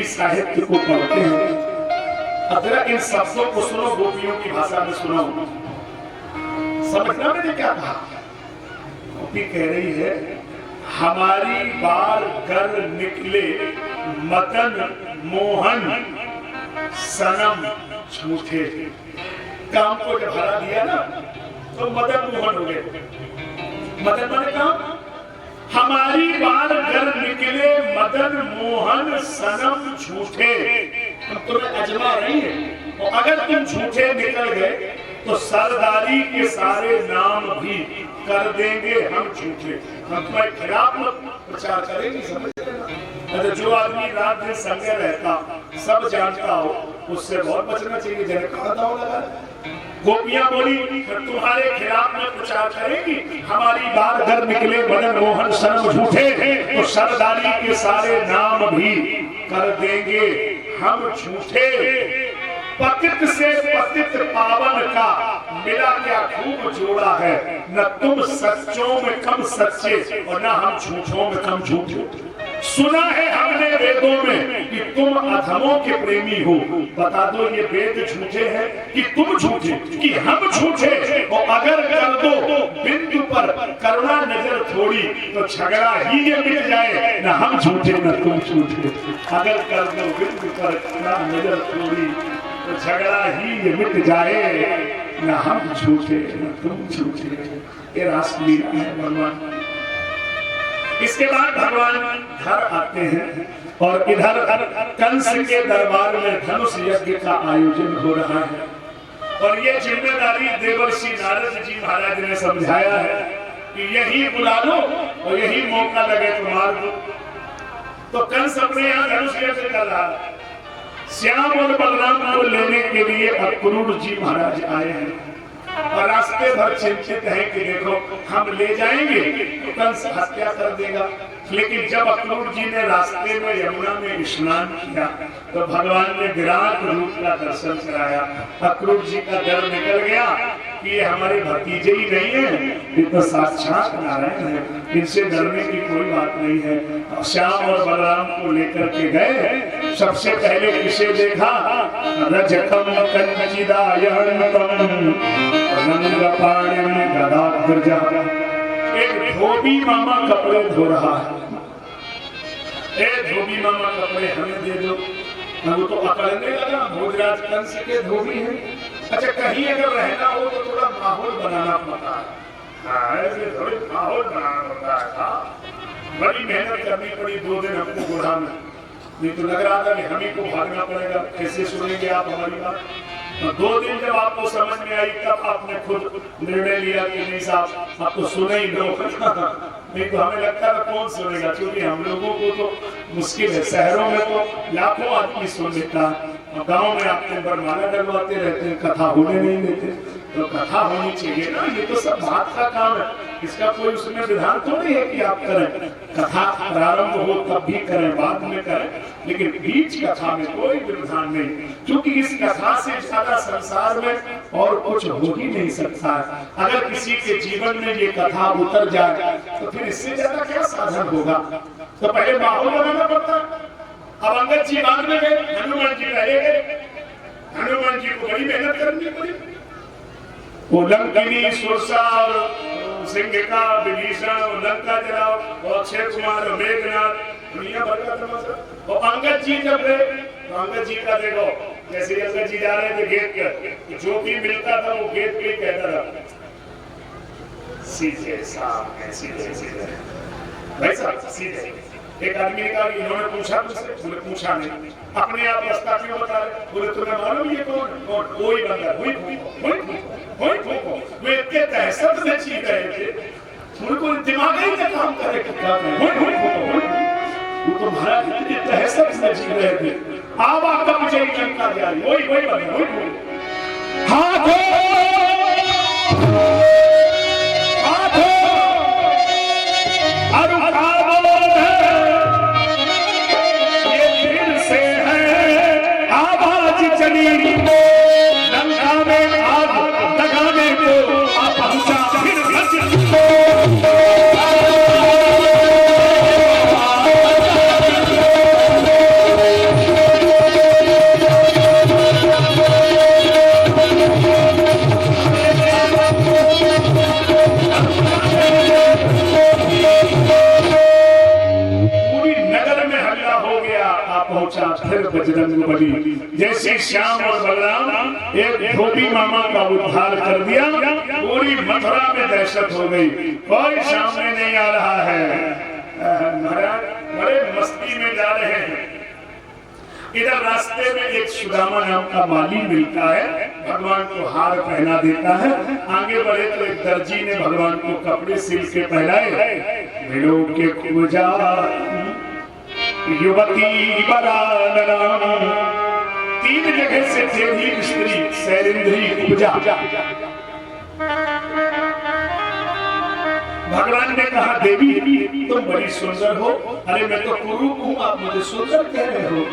साहित्य को पढ़ते हैं। अब जरा इन शब्दों को सुनो, गोपियों की भाषा में सुनो, समझना मैंने क्या कहा। गोपी कह रही है हमारी बार कर निकले मदन मोहन सनम झूठे। काम को जब हरा दिया ना तो मदन मोहन हो गए। मदन माने काम, हमारी बार घर निकले मदन मोहन सनम झूठे। हम तुम्हें अजमा रही है, और अगर तुम झूठे निकल गए तो सरदारी के सारे नाम भी कर देंगे हम झूठे। हम तुम्हारे खिलाफ प्रचार करेंगे, समझ लेना। अरे जो आदमी रात दिन संगे रहता, सब जानता हो, उससे बहुत बचना चाहिए। जैसे कहा था लगा गोपियां बोली तुम्हारे खिलाफ में प्रचार करेंगी, हमारी बार घर निकले मदन मोहन सनम झूठे, तो सरदारी के सारे नाम भी कर देंगे हम झूठे। पतित से पतित पावन का मिला क्या खूब जोड़ा है, न तुम सच्चों में कम सच्चे और न हम झूठों में कम झूठे। सुना है हमने वेदों में कि तुम अधमों के प्रेमी हो, बता दो ये वेद झूठे हैं कि तुम झूठे कि हम झूठे। और अगर कर दो बिंदु पर करुणा नजर थोड़ी, तो झगड़ा ही ये मिट जाए, न हम झूठे न तुम झूठे। अगर कर दो बिंदु पर करुणा नजर थोड़ी, तो झगड़ा ही ये मिट जाए, न हम झूठे न तुम झूठे। ये रासलीला है भगवान। इसके बाद भगवान घर आते हैं और इधर कंस के दरबार में धनुष यज्ञ का आयोजन हो रहा है। और ये जिम्मेदारी देवर्षि नारद जी महाराज ने समझाया है कि यही बुला लो और यही मौका लगे तो मार दो। तो कंस अपने यहाँ धनुष लेकर कर रहा है। श्याम और बलराम को लेने के लिए अक्रूर जी महाराज आए हैं और रास्ते भर चिंतित है कि देखो हम ले जाएंगे तो कंस हत्या कर देगा। लेकिन जब अक्रूर जी ने रास्ते में यमुना में स्नान किया तो भगवान ने विराट रूप का दर्शन कराया। अक्रूर जी का डर निकल गया कि ये हमारे भतीजे ही नहीं है, ये तो साक्षात नारायण है, इनसे डरने की कोई बात नहीं है। श्याम और बलराम को लेकर के गए। सबसे पहले किसे देखा? रजकम कंचिदायर्णकम रंगपाणिम गदाग्रजा। एक धोबी मामा कपड़े धो रहा है। धोबी मामा कपड़े हमें दे दो। वो तो अकड़ने लगा, भोजराज कंस के धोबी है। अच्छा, कहीं अगर रहना हो तो थोड़ा माहौल बनाना पड़ता है। हाँ, ऐसे थोड़ी माहौल बनाना पड़ता है। बड़ी मेहनत करनी पड़ी 2 दिन हमको गुढ़ा में। नहीं तो लग रहा था कि हम ही को भागना पड़ेगा, कैसे सुनेंगे आप हमारी बात। 2 दिन जब आपको समझ में आई तब आपने खुद निर्णय लिया कि नहीं साहब आप तो सुने ही दो। नहीं तो हमें लगता था कौन सुनेगा, क्योंकि हम लोगों को तो मुश्किल है। शहरों में तो लाखों आदमी सुन लेता है, गाँव में आप दिन भर माला डलवाते रहते हैं, कथा होने नहीं देते। तो कथा होनी चाहिए ना, ये तो सब बात का काम है, इसका कोई उसमें विधान तो नहीं है कि आप करें। कथा प्रारंभ हो तब भी करें, बाद में करें, लेकिन बीच कथा में कोई विधान नहीं, क्योंकि इस कथा से ज्यादा संसार में और कुछ हो ही नहीं सकता है। अगर किसी के जीवन में ये कथा उतर जाए तो फिर इससे ज्यादा क्या साधन होगा। तो पहले माहौल बनाना पड़ता। अब अंगद जी बाद में गए, हनुमान जी पहले गए। हनुमान जी को बड़ी मेहनत करनी पड़ी। वो लंकिनी, सुरसा, सिंहिका, विभीषण, लंका जलाओ, और अक्षय कुमार, मेघनाथ, दुनिया भर का तमाशा। और अंगद जी जब गए तो अंगद जी का देखो, जैसे अंगद जी जा रहे थे गेट पर, जो भी मिलता था वो गेट पे कहता था सीधे सामने, सीधे सीधे भाई साहब सीधे। एक आदमी ने कहा इन्होंने पूछा मुझसे, बोले पूछा नहीं, अपने आप रास्ता क्यों बता रहे? बोले तुम्हें मालूम ये कौन? कोई बंदा, वे इतने दहशत में जी रहे थे, उनको दिमाग ही नहीं काम करे वो तो महाराज इतनी दहशत में जी रहे थे। अब आपका मुझे एक चमका दिया, वही बंदा, वही हाथों लंका में आग लगाने को पहुंचा फिर बजरंगबली। जैसे श्याम और बलराम एक धोबी मामा का उद्धार कर दिया, पूरी मथुरा में दहशत हो गई, कोई सामने नहीं आ रहा है। महाराज बड़े मस्ती में जा रहे हैं। इधर रास्ते में एक सुदामा नाम का माली मिलता है, भगवान को हार पहना देता है। आगे बढ़े तो एक दर्जी ने भगवान को कपड़े सिल के पहनाए। मिलो के पूजा युवती बरानराम, 3 जगह से थे स्त्री शैलेंद्री पूजा। भगवान ने कहा देवी तुम बड़ी सुंदर हो। अरे मैं तो कुरूप हूँ, आप मुझे सुंदर कह रहे हो।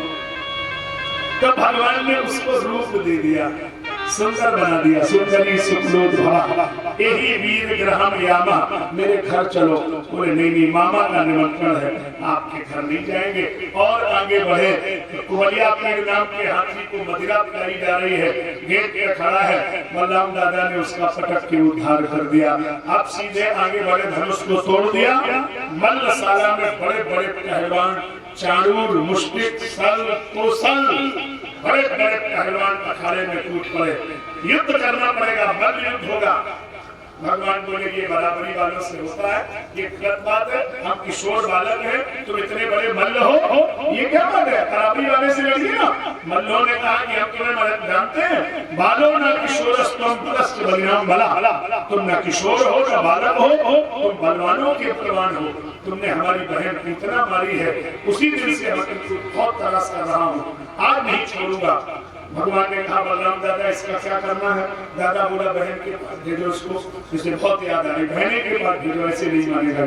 तो भगवान ने उसको रूप दे दिया, सुंदर बना दिया। सुंदरी सुखलोद्भवा यही वीर ग्रहम यामा, मेरे घर चलो। बोले नहीं मामा का निमंत्रण है, आपके घर नहीं जाएंगे। और आगे बढ़े तो कुवलिया पीर नाम के हाथी को मदिरा पिलाई जा रही है, गेट पे खड़ा है। बलराम दादा ने उसका पटक के उद्धार कर दिया। अब सीधे आगे बढ़े, धनुष को तोड़ दिया। मल्लशाला में बड़े बड़े पहलवान चाणूर, मुष्टिक, सल, कौशल, बड़े बड़े पहलवान अखाड़े में कूद पड़े। युद्ध करना पड़ेगा, बल युद्ध होगा। भगवान बोले ये बराबरी वालों से होता है, ये गलत बात है। हम किशोर बालक हैं, तुम इतने बड़े मल्ल हो, ये क्या बात है? बराबरी वाले से लड़िए ना। मल्लों ने कहा कि हम तुम्हें जानते हैं, बालो न किशोरस्तम बलिराम भला, तुम न किशोर हो न बालक हो, तुम बलवानों के बलवान हो। तुमने हमारी बहन को इतना मारी है, उसी दिन से मैं तुमको बहुत तरस कर रहा हूँ, आज नहीं छोड़ूंगा। भगवान ने कहा बलराम दादा इसका क्या करना है? दादा बोला बहन के पास भेजो उसको, इसे बहुत याद आ रही, बहने के पास भेजो, ऐसे नहीं मानेगा।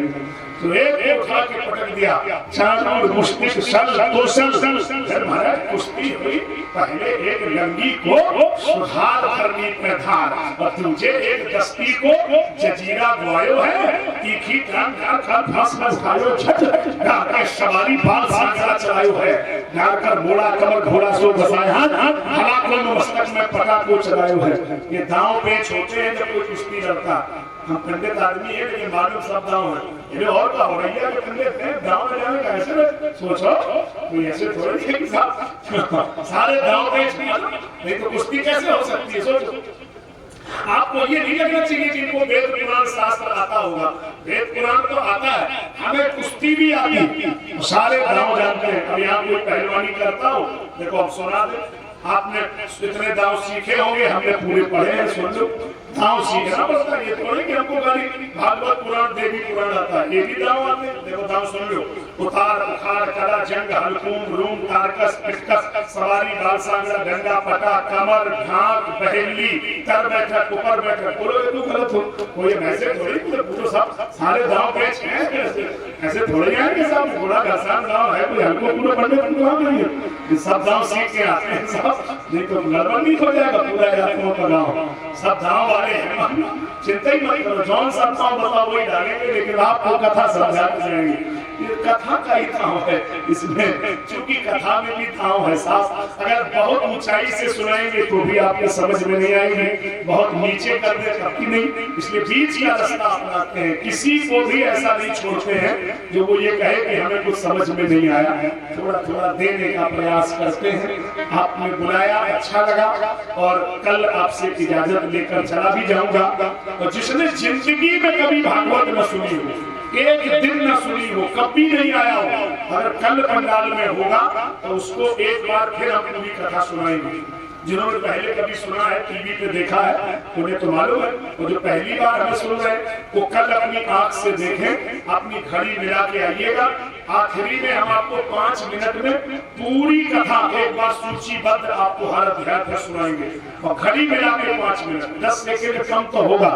तो एक उठा के पटक दिया, चार मुश्किल महाराज कुश्ती हुई। पहले एक लंगी को सुधार करनी में धार, और तुझे एक दस्ती को जजीरा गुआयो है, तीखी कान खायो झट डाके सवारी बाल सांसा चलायो है, डाकर मोड़ा कमर घोड़ा सो बसाया हलाकों में मस्तक में पटा को चलायो है। ये दांव पेच होते हैं जब कोई कुश्ती लड़ता। हम पंडित आदमी है लेकिन मालूम सब दांव है। ये और का हो रही है कि पंडित है दांव में जाने का ऐसे सोचो, कोई ऐसे थोड़ी है कि सारे दांव पेच नहीं तो कुश्ती कैसे हो सकती है? सोचो। आपको ये नहीं लगना चाहिए कि इनको वेद पुराण शास्त्र आता होगा। वेद पुराण तो आता है, हमें कुश्ती भी आती है, सारे दांव जानते हैं। अब यहाँ कोई पहलवानी करता हो, देखो अब सुना दे, आपने इतने दांव सीखे होंगे, हमने पूरे पढ़े हैं, सुन लो। दांव सीखना पड़ता है, ये थोड़ी कि हमको खाली भागवत पुराण देवी पुराण आता है, ये भी दांव आते हैं। देखो दांव सुन लो, उतार उखाड़ कला जंग हलकूम रूम तारकस पिटकस सवारी बाल सांगड़ा डंडा पटा कमर घाट बहेली कर बैठक ऊपर बैठक। बोलो ये तो गलत हो, कोई ऐसे थोड़ी पूरे सब सारे दांव पेच हैं, ऐसे थोड़ी है कि सब बड़ा आसान दांव है, कोई हमको पूरा पढ़ने की बात नहीं है। ये सब दांव सीख के आते हैं सब, नहीं तो गड़बड़ नहीं हो जाएगा पूरा इलाकों का गाँव। सब दांव वाले हैं, चिंता ही मत करो, जौन सा दांव बताओ वही डालेंगे, लेकिन आपको कथा समझाते जाएंगे। ये कथा का ही थाव है इसमें, क्योंकि कथा में भी थाव है साफ। अगर बहुत ऊंचाई से सुनाएंगे तो भी आपके समझ में नहीं आएंगे, बहुत नीचे कर दे तब भी नहीं। इसलिए बीच का रास्ता अपनाते हैं, किसी को भी ऐसा नहीं छोड़ते हैं जो वो ये कहे कि हमें कुछ समझ में नहीं आया है। थोड़ा थोड़ा देने का प्रयास करते हैं। आपने बुलाया, अच्छा लगा, और कल आपसे इजाजत लेकर चला भी जाऊंगा। और जिसने जिंदगी में कभी भागवत न सुनी हो, एक दिन न सुनी हो, कभी नहीं आया हो, अगर कल पंडाल में होगा तो उसको एक बार फिर हम पूरी कथा सुनाएंगे। जिन्होंने पहले कभी सुना है, टीवी पे देखा है, उन्हें तो मालूम है, और जो पहली बार हमें सुन रहे हैं वो कल अपनी आंख से देखें, अपनी घड़ी मिला के आइएगा। आखिरी में हम आपको 5 मिनट में पूरी कथा एक बार सूचीबद्ध आपको हर अध्याय पर सुनाएंगे, और घड़ी मिला के 5 मिनट, 10 सेकेंड कम तो होगा,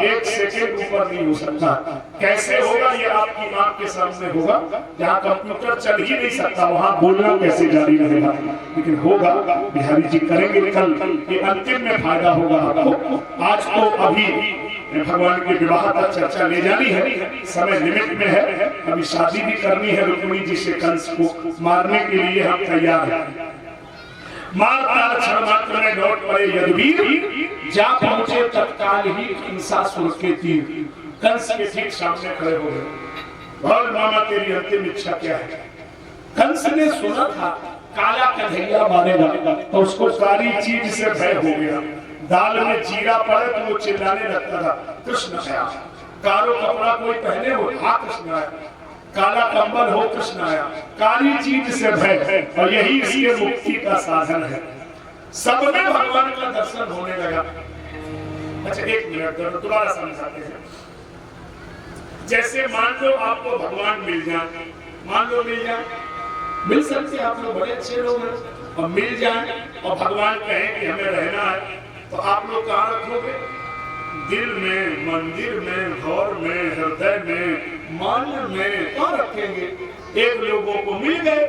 1 सेकेंड ऊपर नहीं हो सकता। कैसे होगा ये आपकी आंख के सामने होगा, जहाँ कंप्यूटर चल ही नहीं सकता वहाँ बोलना कैसे जारी रहेगा, लेकिन होगा। बिहारी जी करेंगे कल, ये अंतिम में फायदा होगा आपको। आज तो अभी भगवान के विवाह का चर्चा ले जानी है, समय लिमिट में है, अभी शादी भी करनी है रुक्मिणी जी से। कंस को मारने के लिए हम तैयार हैं। मार क्षण मात्र में लौट पड़े यदुवीर, जा पहुंचे तत्काल ही हिंसासुर के तीर। कंस के ठीक सामने खड़े हो गए, बोल मामा तेरी अंतिम इच्छा क्या है? कंस ने सुना था काला कन्हैया मारेगा, तो उसको काली चीज से भय हो गया। दाल में जीरा पड़े तो वो चिल्लाने लगता था, कृष्ण आया। कालो कपड़ा कोई पहने हो, हाँ कृष्ण आया। काला कंबल हो, कृष्ण आया। काली चीज से भय, और यही इसके मुक्ति का साधन है। सब में भगवान का दर्शन होने लगा। अच्छा एक मिनट दोबारा समझाते हैं। जैसे मान लो आपको भगवान मिल जाए, मान लो मिल जाए, मिल सकते आप लोग बड़े अच्छे लोग हैं, और मिल जाए और भगवान कहें कि हमें रहना है, तो आप लोग कहाँ रखोगे? दिल में, मंदिर में, घर में, हृदय में, मन में, कहाँ रखेंगे? एक लोगों को मिल गए,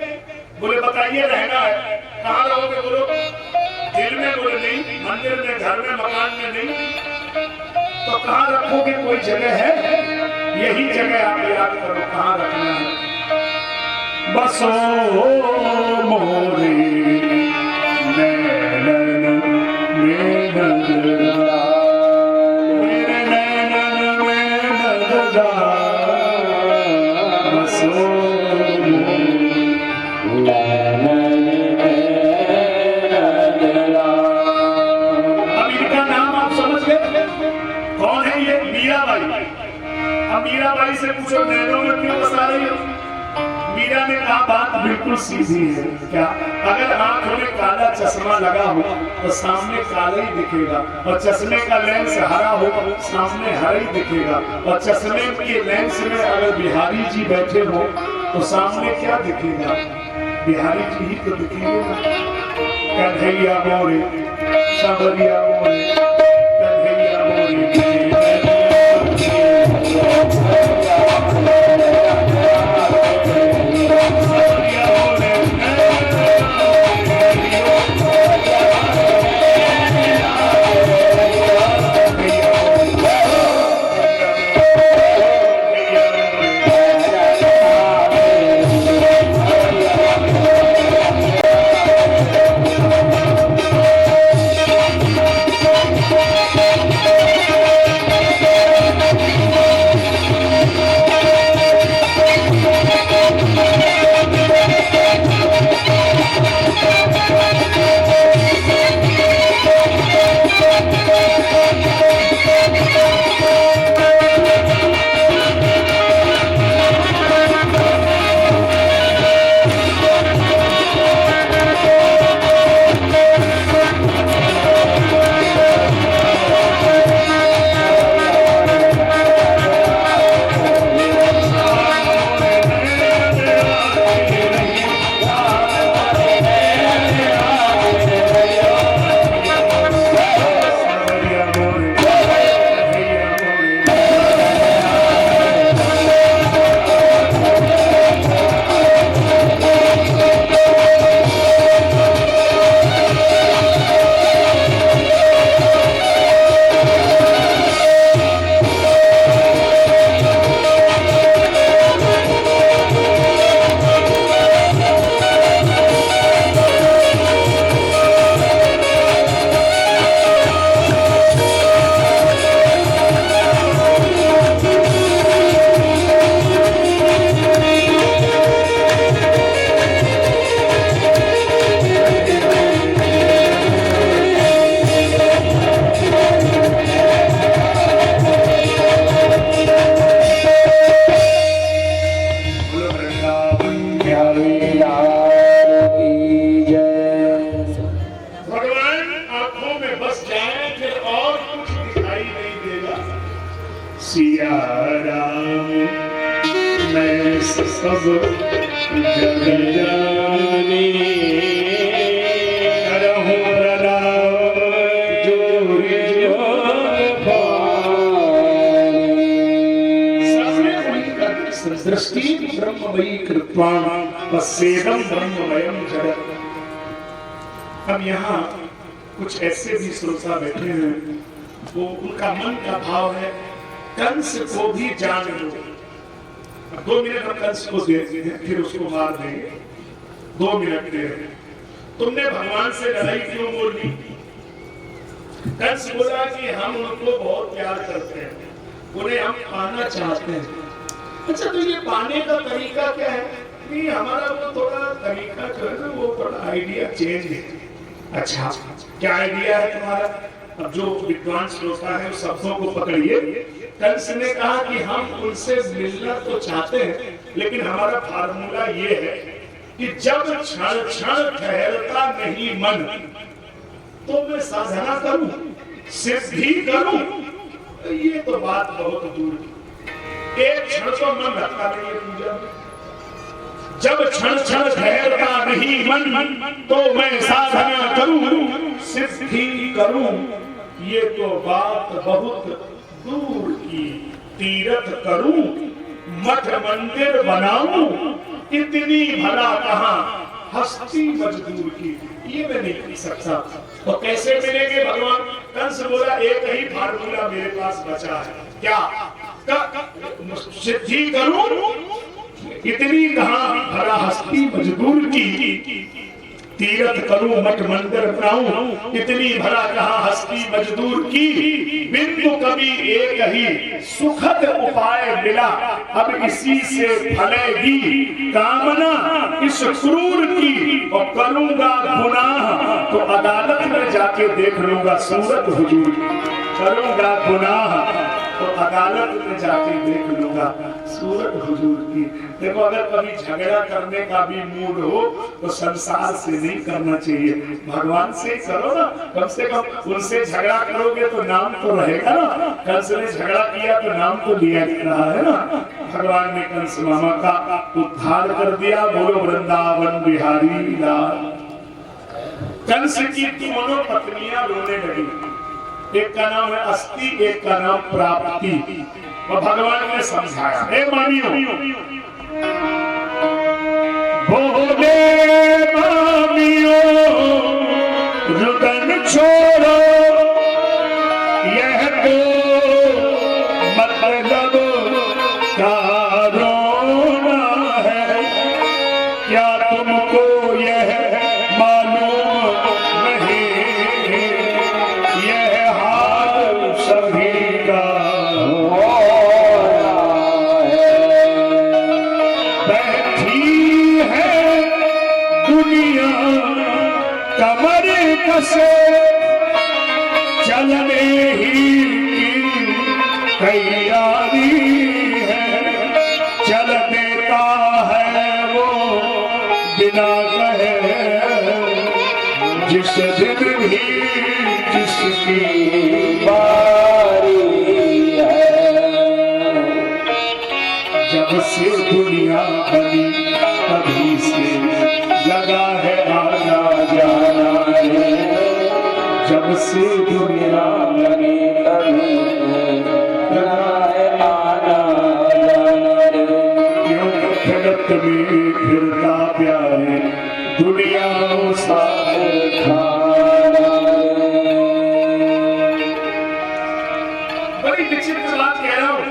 बोले बताइए रहना है, कहाँ रहोगे? बोलो दिल में, बोले नहीं। मंदिर में, घर में, मकान में नहीं, तो कहाँ रखोगे? कोई जगह है? यही जगह आप याद करो कहाँ रखना है। बसो मोरे नैनन में नगरा, मेरे नैनन में नगरा, बसो नैनन में नगरा। अब इनका नाम आप समझ गए कौन है? ये अब मीराबाई से पूछो नैनों में क्यों बसा रही हो? मीरा ने कहा बात बिल्कुल सीधी है। क्या? अगर आंख में काला चश्मा लगा हो तो सामने काला ही दिखेगा, और चश्मे का लेंस हरा हो तो सामने हरा ही दिखेगा, और चश्मे के लेंस में अगर बिहारी जी बैठे हो तो सामने क्या दिखेगा? बिहारी जी ही तो दिखेंगे। कन्हैया मोरे सबरिया मोरे, कन्हैया मोरे सिया राम मैं सब जग जानी, करहूं प्रणाम जोरि जोग पानी। दृष्टि ब्रह्ममयी कृत्वां पश्येदं ब्रह्ममयं जगत्। हम यहाँ कुछ ऐसे भी श्रोता बैठे हैं, वो उनका मन का भाव है कंस को भी जान लो। 2 मिनट हम कंस को दे देंगे, फिर उसको मार देंगे। 2 मिनट दे। तुमने भगवान से लड़ाई क्यों बोली? कंस बोला कि हम उनको बहुत प्यार करते हैं, उन्हें हम पाना चाहते हैं। अच्छा, तो ये पाने का तरीका क्या है? नहीं, हमारा वो थोड़ा तरीका जो है ना, वो थोड़ा आइडिया चेंज है। अच्छा, क्या आइडिया है तुम्हारा? अब जो विद्वान श्रोता है उस शब्दों को पकड़िए। कंस ने कहा कि हम उनसे मिलना तो चाहते हैं, लेकिन हमारा फार्मूला ये है कि जब क्षण क्षण ठहरता नहीं मन, तो मैं साधना करूं, सिद्धि करूं। ये तो बात बहुत दूर की। एक क्षण तो मन रखता नहीं है पूजा में। जब क्षण क्षण ठहरता नहीं मन, तो मैं साधना करूं, सिद्धि करूं। ये तो बात बहुत दूर की। तीर्थ करूं, मठ मंदिर बनाऊं, इतनी भला कहां हस्ती मजदूर की। ये मैं नहीं कर सकता। तो कैसे मिलेंगे भगवान? कंस बोला एक ही फार्मूला मेरे पास बचा है। क्या? सिद्धि करूं, इतनी कहां भला हस्ती मजदूर की। तीर्थ करूं, मठ मंदिर बनाऊं, इतनी भला कहां हस्ती मजदूर की। बिंदु कभी एक ही सुखद उपाय मिला, अब इसी से फलेगी कामना इस क्रूर की। और करूंगा गुनाह तो अदालत में जाके देख लूंगा सूरत हुजूर की। करूंगा गुनाह तो अदालत में जाके देख लूंगा सूरत हुजूर की। देखो अगर कभी झगड़ा करने का भी मूड हो तो संसार से नहीं करना चाहिए, भगवान से करो ना। कम से कम उनसे झगड़ा करोगे तो नाम तो रहेगा ना। कंस ने झगड़ा किया तो नाम तो लिया रहा है ना। भगवान ने कंस मामा का उद्धार कर दिया। बोलो वृंदावन बिहारी लाल। कंस की दोनों पत्नियां रोने लगी। एक का नाम है अस्ति, एक का नाम प्राप्ति। और भगवान ने समझाया, हे मामियों, बोले मामियों रुदन छोड़ो, यह तो मतलब का रोना है। क्या तुमको यह मालूम नहीं, यह हाल सभी का होना है। बैठी है दुनिया कमर कसे, चलने ही की तैयारी है। चल देता है वो बिना कहे, जिस दिन भी जिसकी बारी है। जब से दुनिया बनी तभी से लगा है आना जाना है। जब से दुनिया बनी तभी लगा है आना जाना है। क्यों जगत में फिरता प्यारे दुनिया साथ खाना। बड़ी विचित्र बात कह रहा हूं।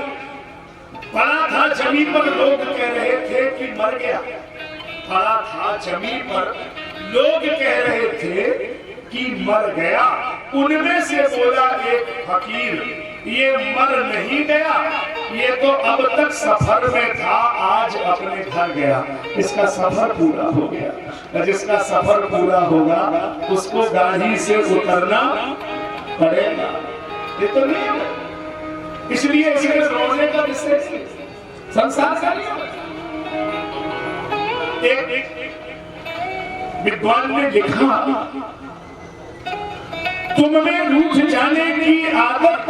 पड़ा था जमीन पर, लोग कह रहे थे कि मर गया। पड़ा था जमीन पर, लोग कह रहे थे कि मर गया। उनमें से बोला एक फकीर, ये मर नहीं गया, ये तो अब तक सफर में था, आज अपने घर गया। इसका सफर पूरा हो गया। जिसका सफर पूरा होगा उसको गाड़ी से उतरना पड़ेगा। ये तो नहीं है, इसलिए इसमें रोने का विषय संसार का एक विद्वान ने लिखा, तुम में रूठ जाने की आदत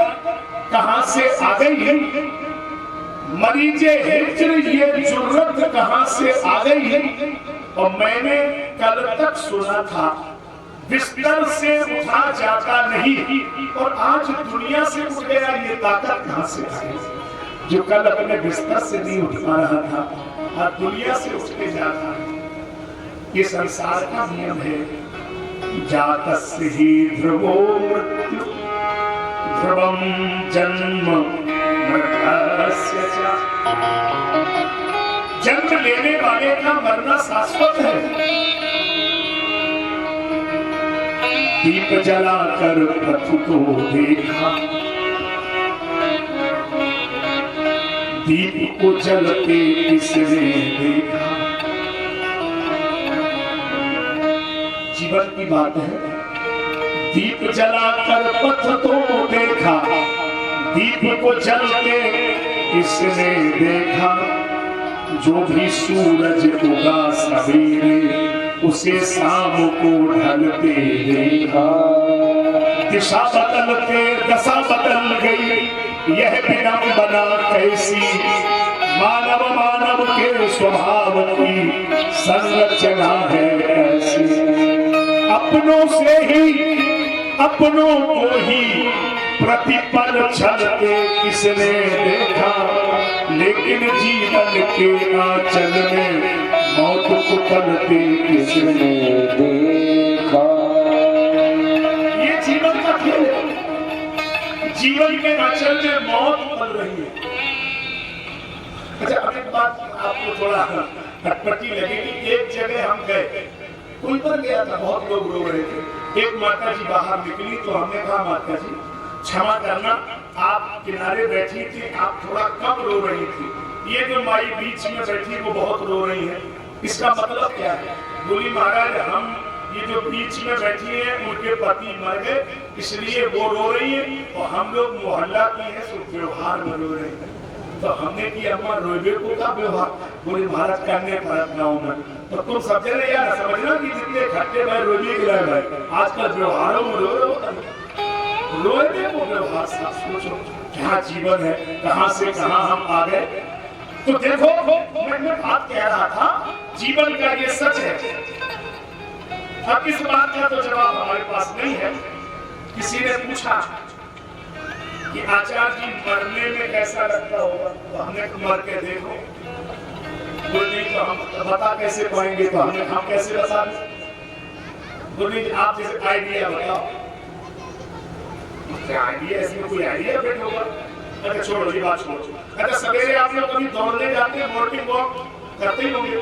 कहां से आ गई है? मरीजे हिज्र ये जुर्रत कहां से आ गई है? और मैंने कल तक सुना था बिस्तर से उठा जाता नहीं, और आज दुनिया से उठ गया, ये ताकत कहां से आ गई? जो कल अपने बिस्तर से नहीं उठ पा रहा था, आज दुनिया से उठ के जाता है। ये संसार का नियम है। जातस्य ही ध्रुवो मृत्यु, ध्रुवम जन्म मृतस्य च। जन्म लेने वाले का मरना शाश्वत है। दीप जलाकर पथ को देखा, दीप को जलते किसने देखा। जीवन की बात है। दीप जलाकर पथ को देखा, दीप को जलते किसने देखा। जो भी सूरज उगा सवेरे, उसे शाम को ढलते देखा। दिशा बदलते दशा बदल गई, यह विडंबना कैसी। मानव मानव के स्वभाव की संरचना है ऐसी। अपनों से ही अपनों को ही प्रतिपल छलते किसने देखा। लेकिन जीवन के आंचल में मौत को पलते किसने देखा। ये जीवन का खेल है। जीवन के आंचल में मौत पल रही है। अच्छा, अब एक बात आपको थोड़ा खटपटी लगेगी। एक जगह हम गए, कोई पर गया था, बहुत लोग रो रहे थे। एक माता जी बाहर निकली तो हमने कहा, माता जी क्षमा करना, आप किनारे बैठी थी, आप थोड़ा कम रो रही थी। ये जो माई बीच में बैठी वो बहुत रो रही है, इसका मतलब क्या है? बोली, महाराज हम ये जो बीच में बैठी है उनके पति मर गए, इसलिए वो रो रही है और हम लोग मोहल्ला की है तो व्यवहार में रो रहे हैं। तो हमने की अम्मा रोबे को का व्यवहार पूरे भारत करने पर गाँव में, तो तुम सब जने यार समझना कि जितने खट्टे भाई रोबे के लग रहे आजकल व्यवहारों में रो रोबे को व्यवहार सब सोचो क्या जीवन है, कहाँ से कहाँ हम आ गए। तो देखो मैं बात कह रहा था जीवन का ये सच है। अब इस बात का तो जवाब हमारे पास नहीं है। किसी ने पूछा कि आचार्य जी मरने में कैसा लगता होगा, तो हमने मर के देखो बोली तो हम बता कैसे पाएंगे, तो हम कैसे बता बोली आप जैसे आइडिया बताओ, क्या आइडिया, इसमें कोई आइडिया फिट होगा। अच्छा छोड़ो ये बात छोड़ो। अच्छा सवेरे आप लोग कभी दौड़ने जाते हैं, मॉर्निंग वॉक करते ही होंगे,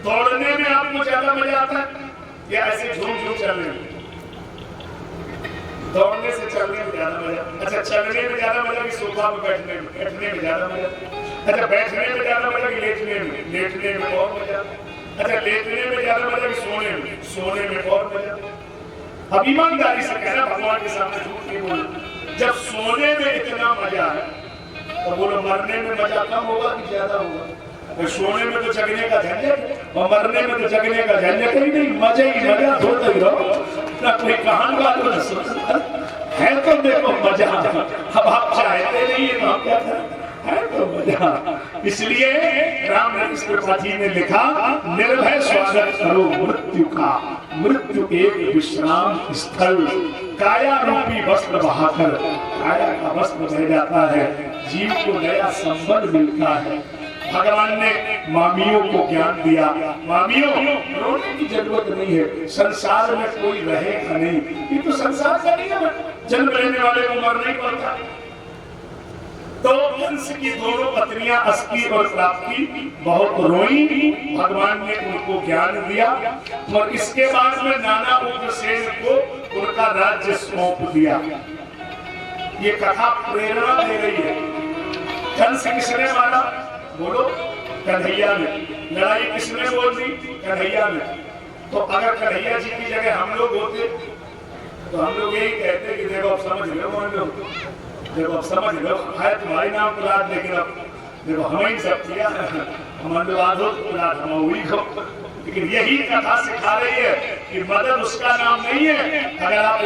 दौड़ने में आपको ज्यादा मजा आता है या ऐसे झूम झूम चलने में? दौड़ने से चलने में ज्यादा मजा। अच्छा चलने में ज्यादा मजा कि सोफा पे बैठने में ज्यादा मजा? अच्छा बैठने में ज्यादा मजा कि लेटने में और मजा? अच्छा लेटने में ज्यादा मजा कि सोने में और मजा? अब ईमानदारी से कहना, भगवान के सामने झूठ नहीं बोलना। जब सोने में इतना मजा है तो बोलो मरने में मजा कम होगा कि ज्यादा होगा? तो सोने में तो जगने का झंझट और मरने में तो जगने का झंझट ही नहीं, मजा ही मजा होता ही रहो ना, कोई कहानी बात है तो देखो मजा। अब आप चाहते नहीं है तो हम क्या करें, है तो मजा। इसलिए रामकृष्ण त्रिपाठी ने लिखा निर्भय स्वागत करो मृत्यु का, मृत्यु एक विश्राम स्थल, काया रूपी वस्त्र बहाकर काया का वस्त्र बह जाता है, जीव को नया संबल मिलता है। भगवान ने मामियों को ज्ञान दिया, मामियों रोने की जरूरत नहीं है, संसार में कोई रहेगा नहीं, ये तो संसार का नहीं है, जन्म लेने वाले को मरना ही पड़ता। तो कंस की दोनों पत्नियां अस्की और प्राप्ति बहुत रोई, भगवान ने उनको ज्ञान दिया और इसके बाद में नाना उग्रसेन को उनका राज्य सौंप दिया। ये कथा प्रेरणा दे रही है। कंस किसने मारा बोलो? कन्हैया ने। लड़ाई किसने बोल दी? कन्हैया ने। तो अगर कन्हैया जी की जगह हम लोग होते तो हम लोग यही कहते कि देखो अब समझ लो, देखो अब समझ लो है तुम्हारी नाम पुराण, लेकिन अब देखो हमें सब किया हमारे लेकिन यही कथा सिखा रही है कि मदद उसका नाम नहीं है। अगर आप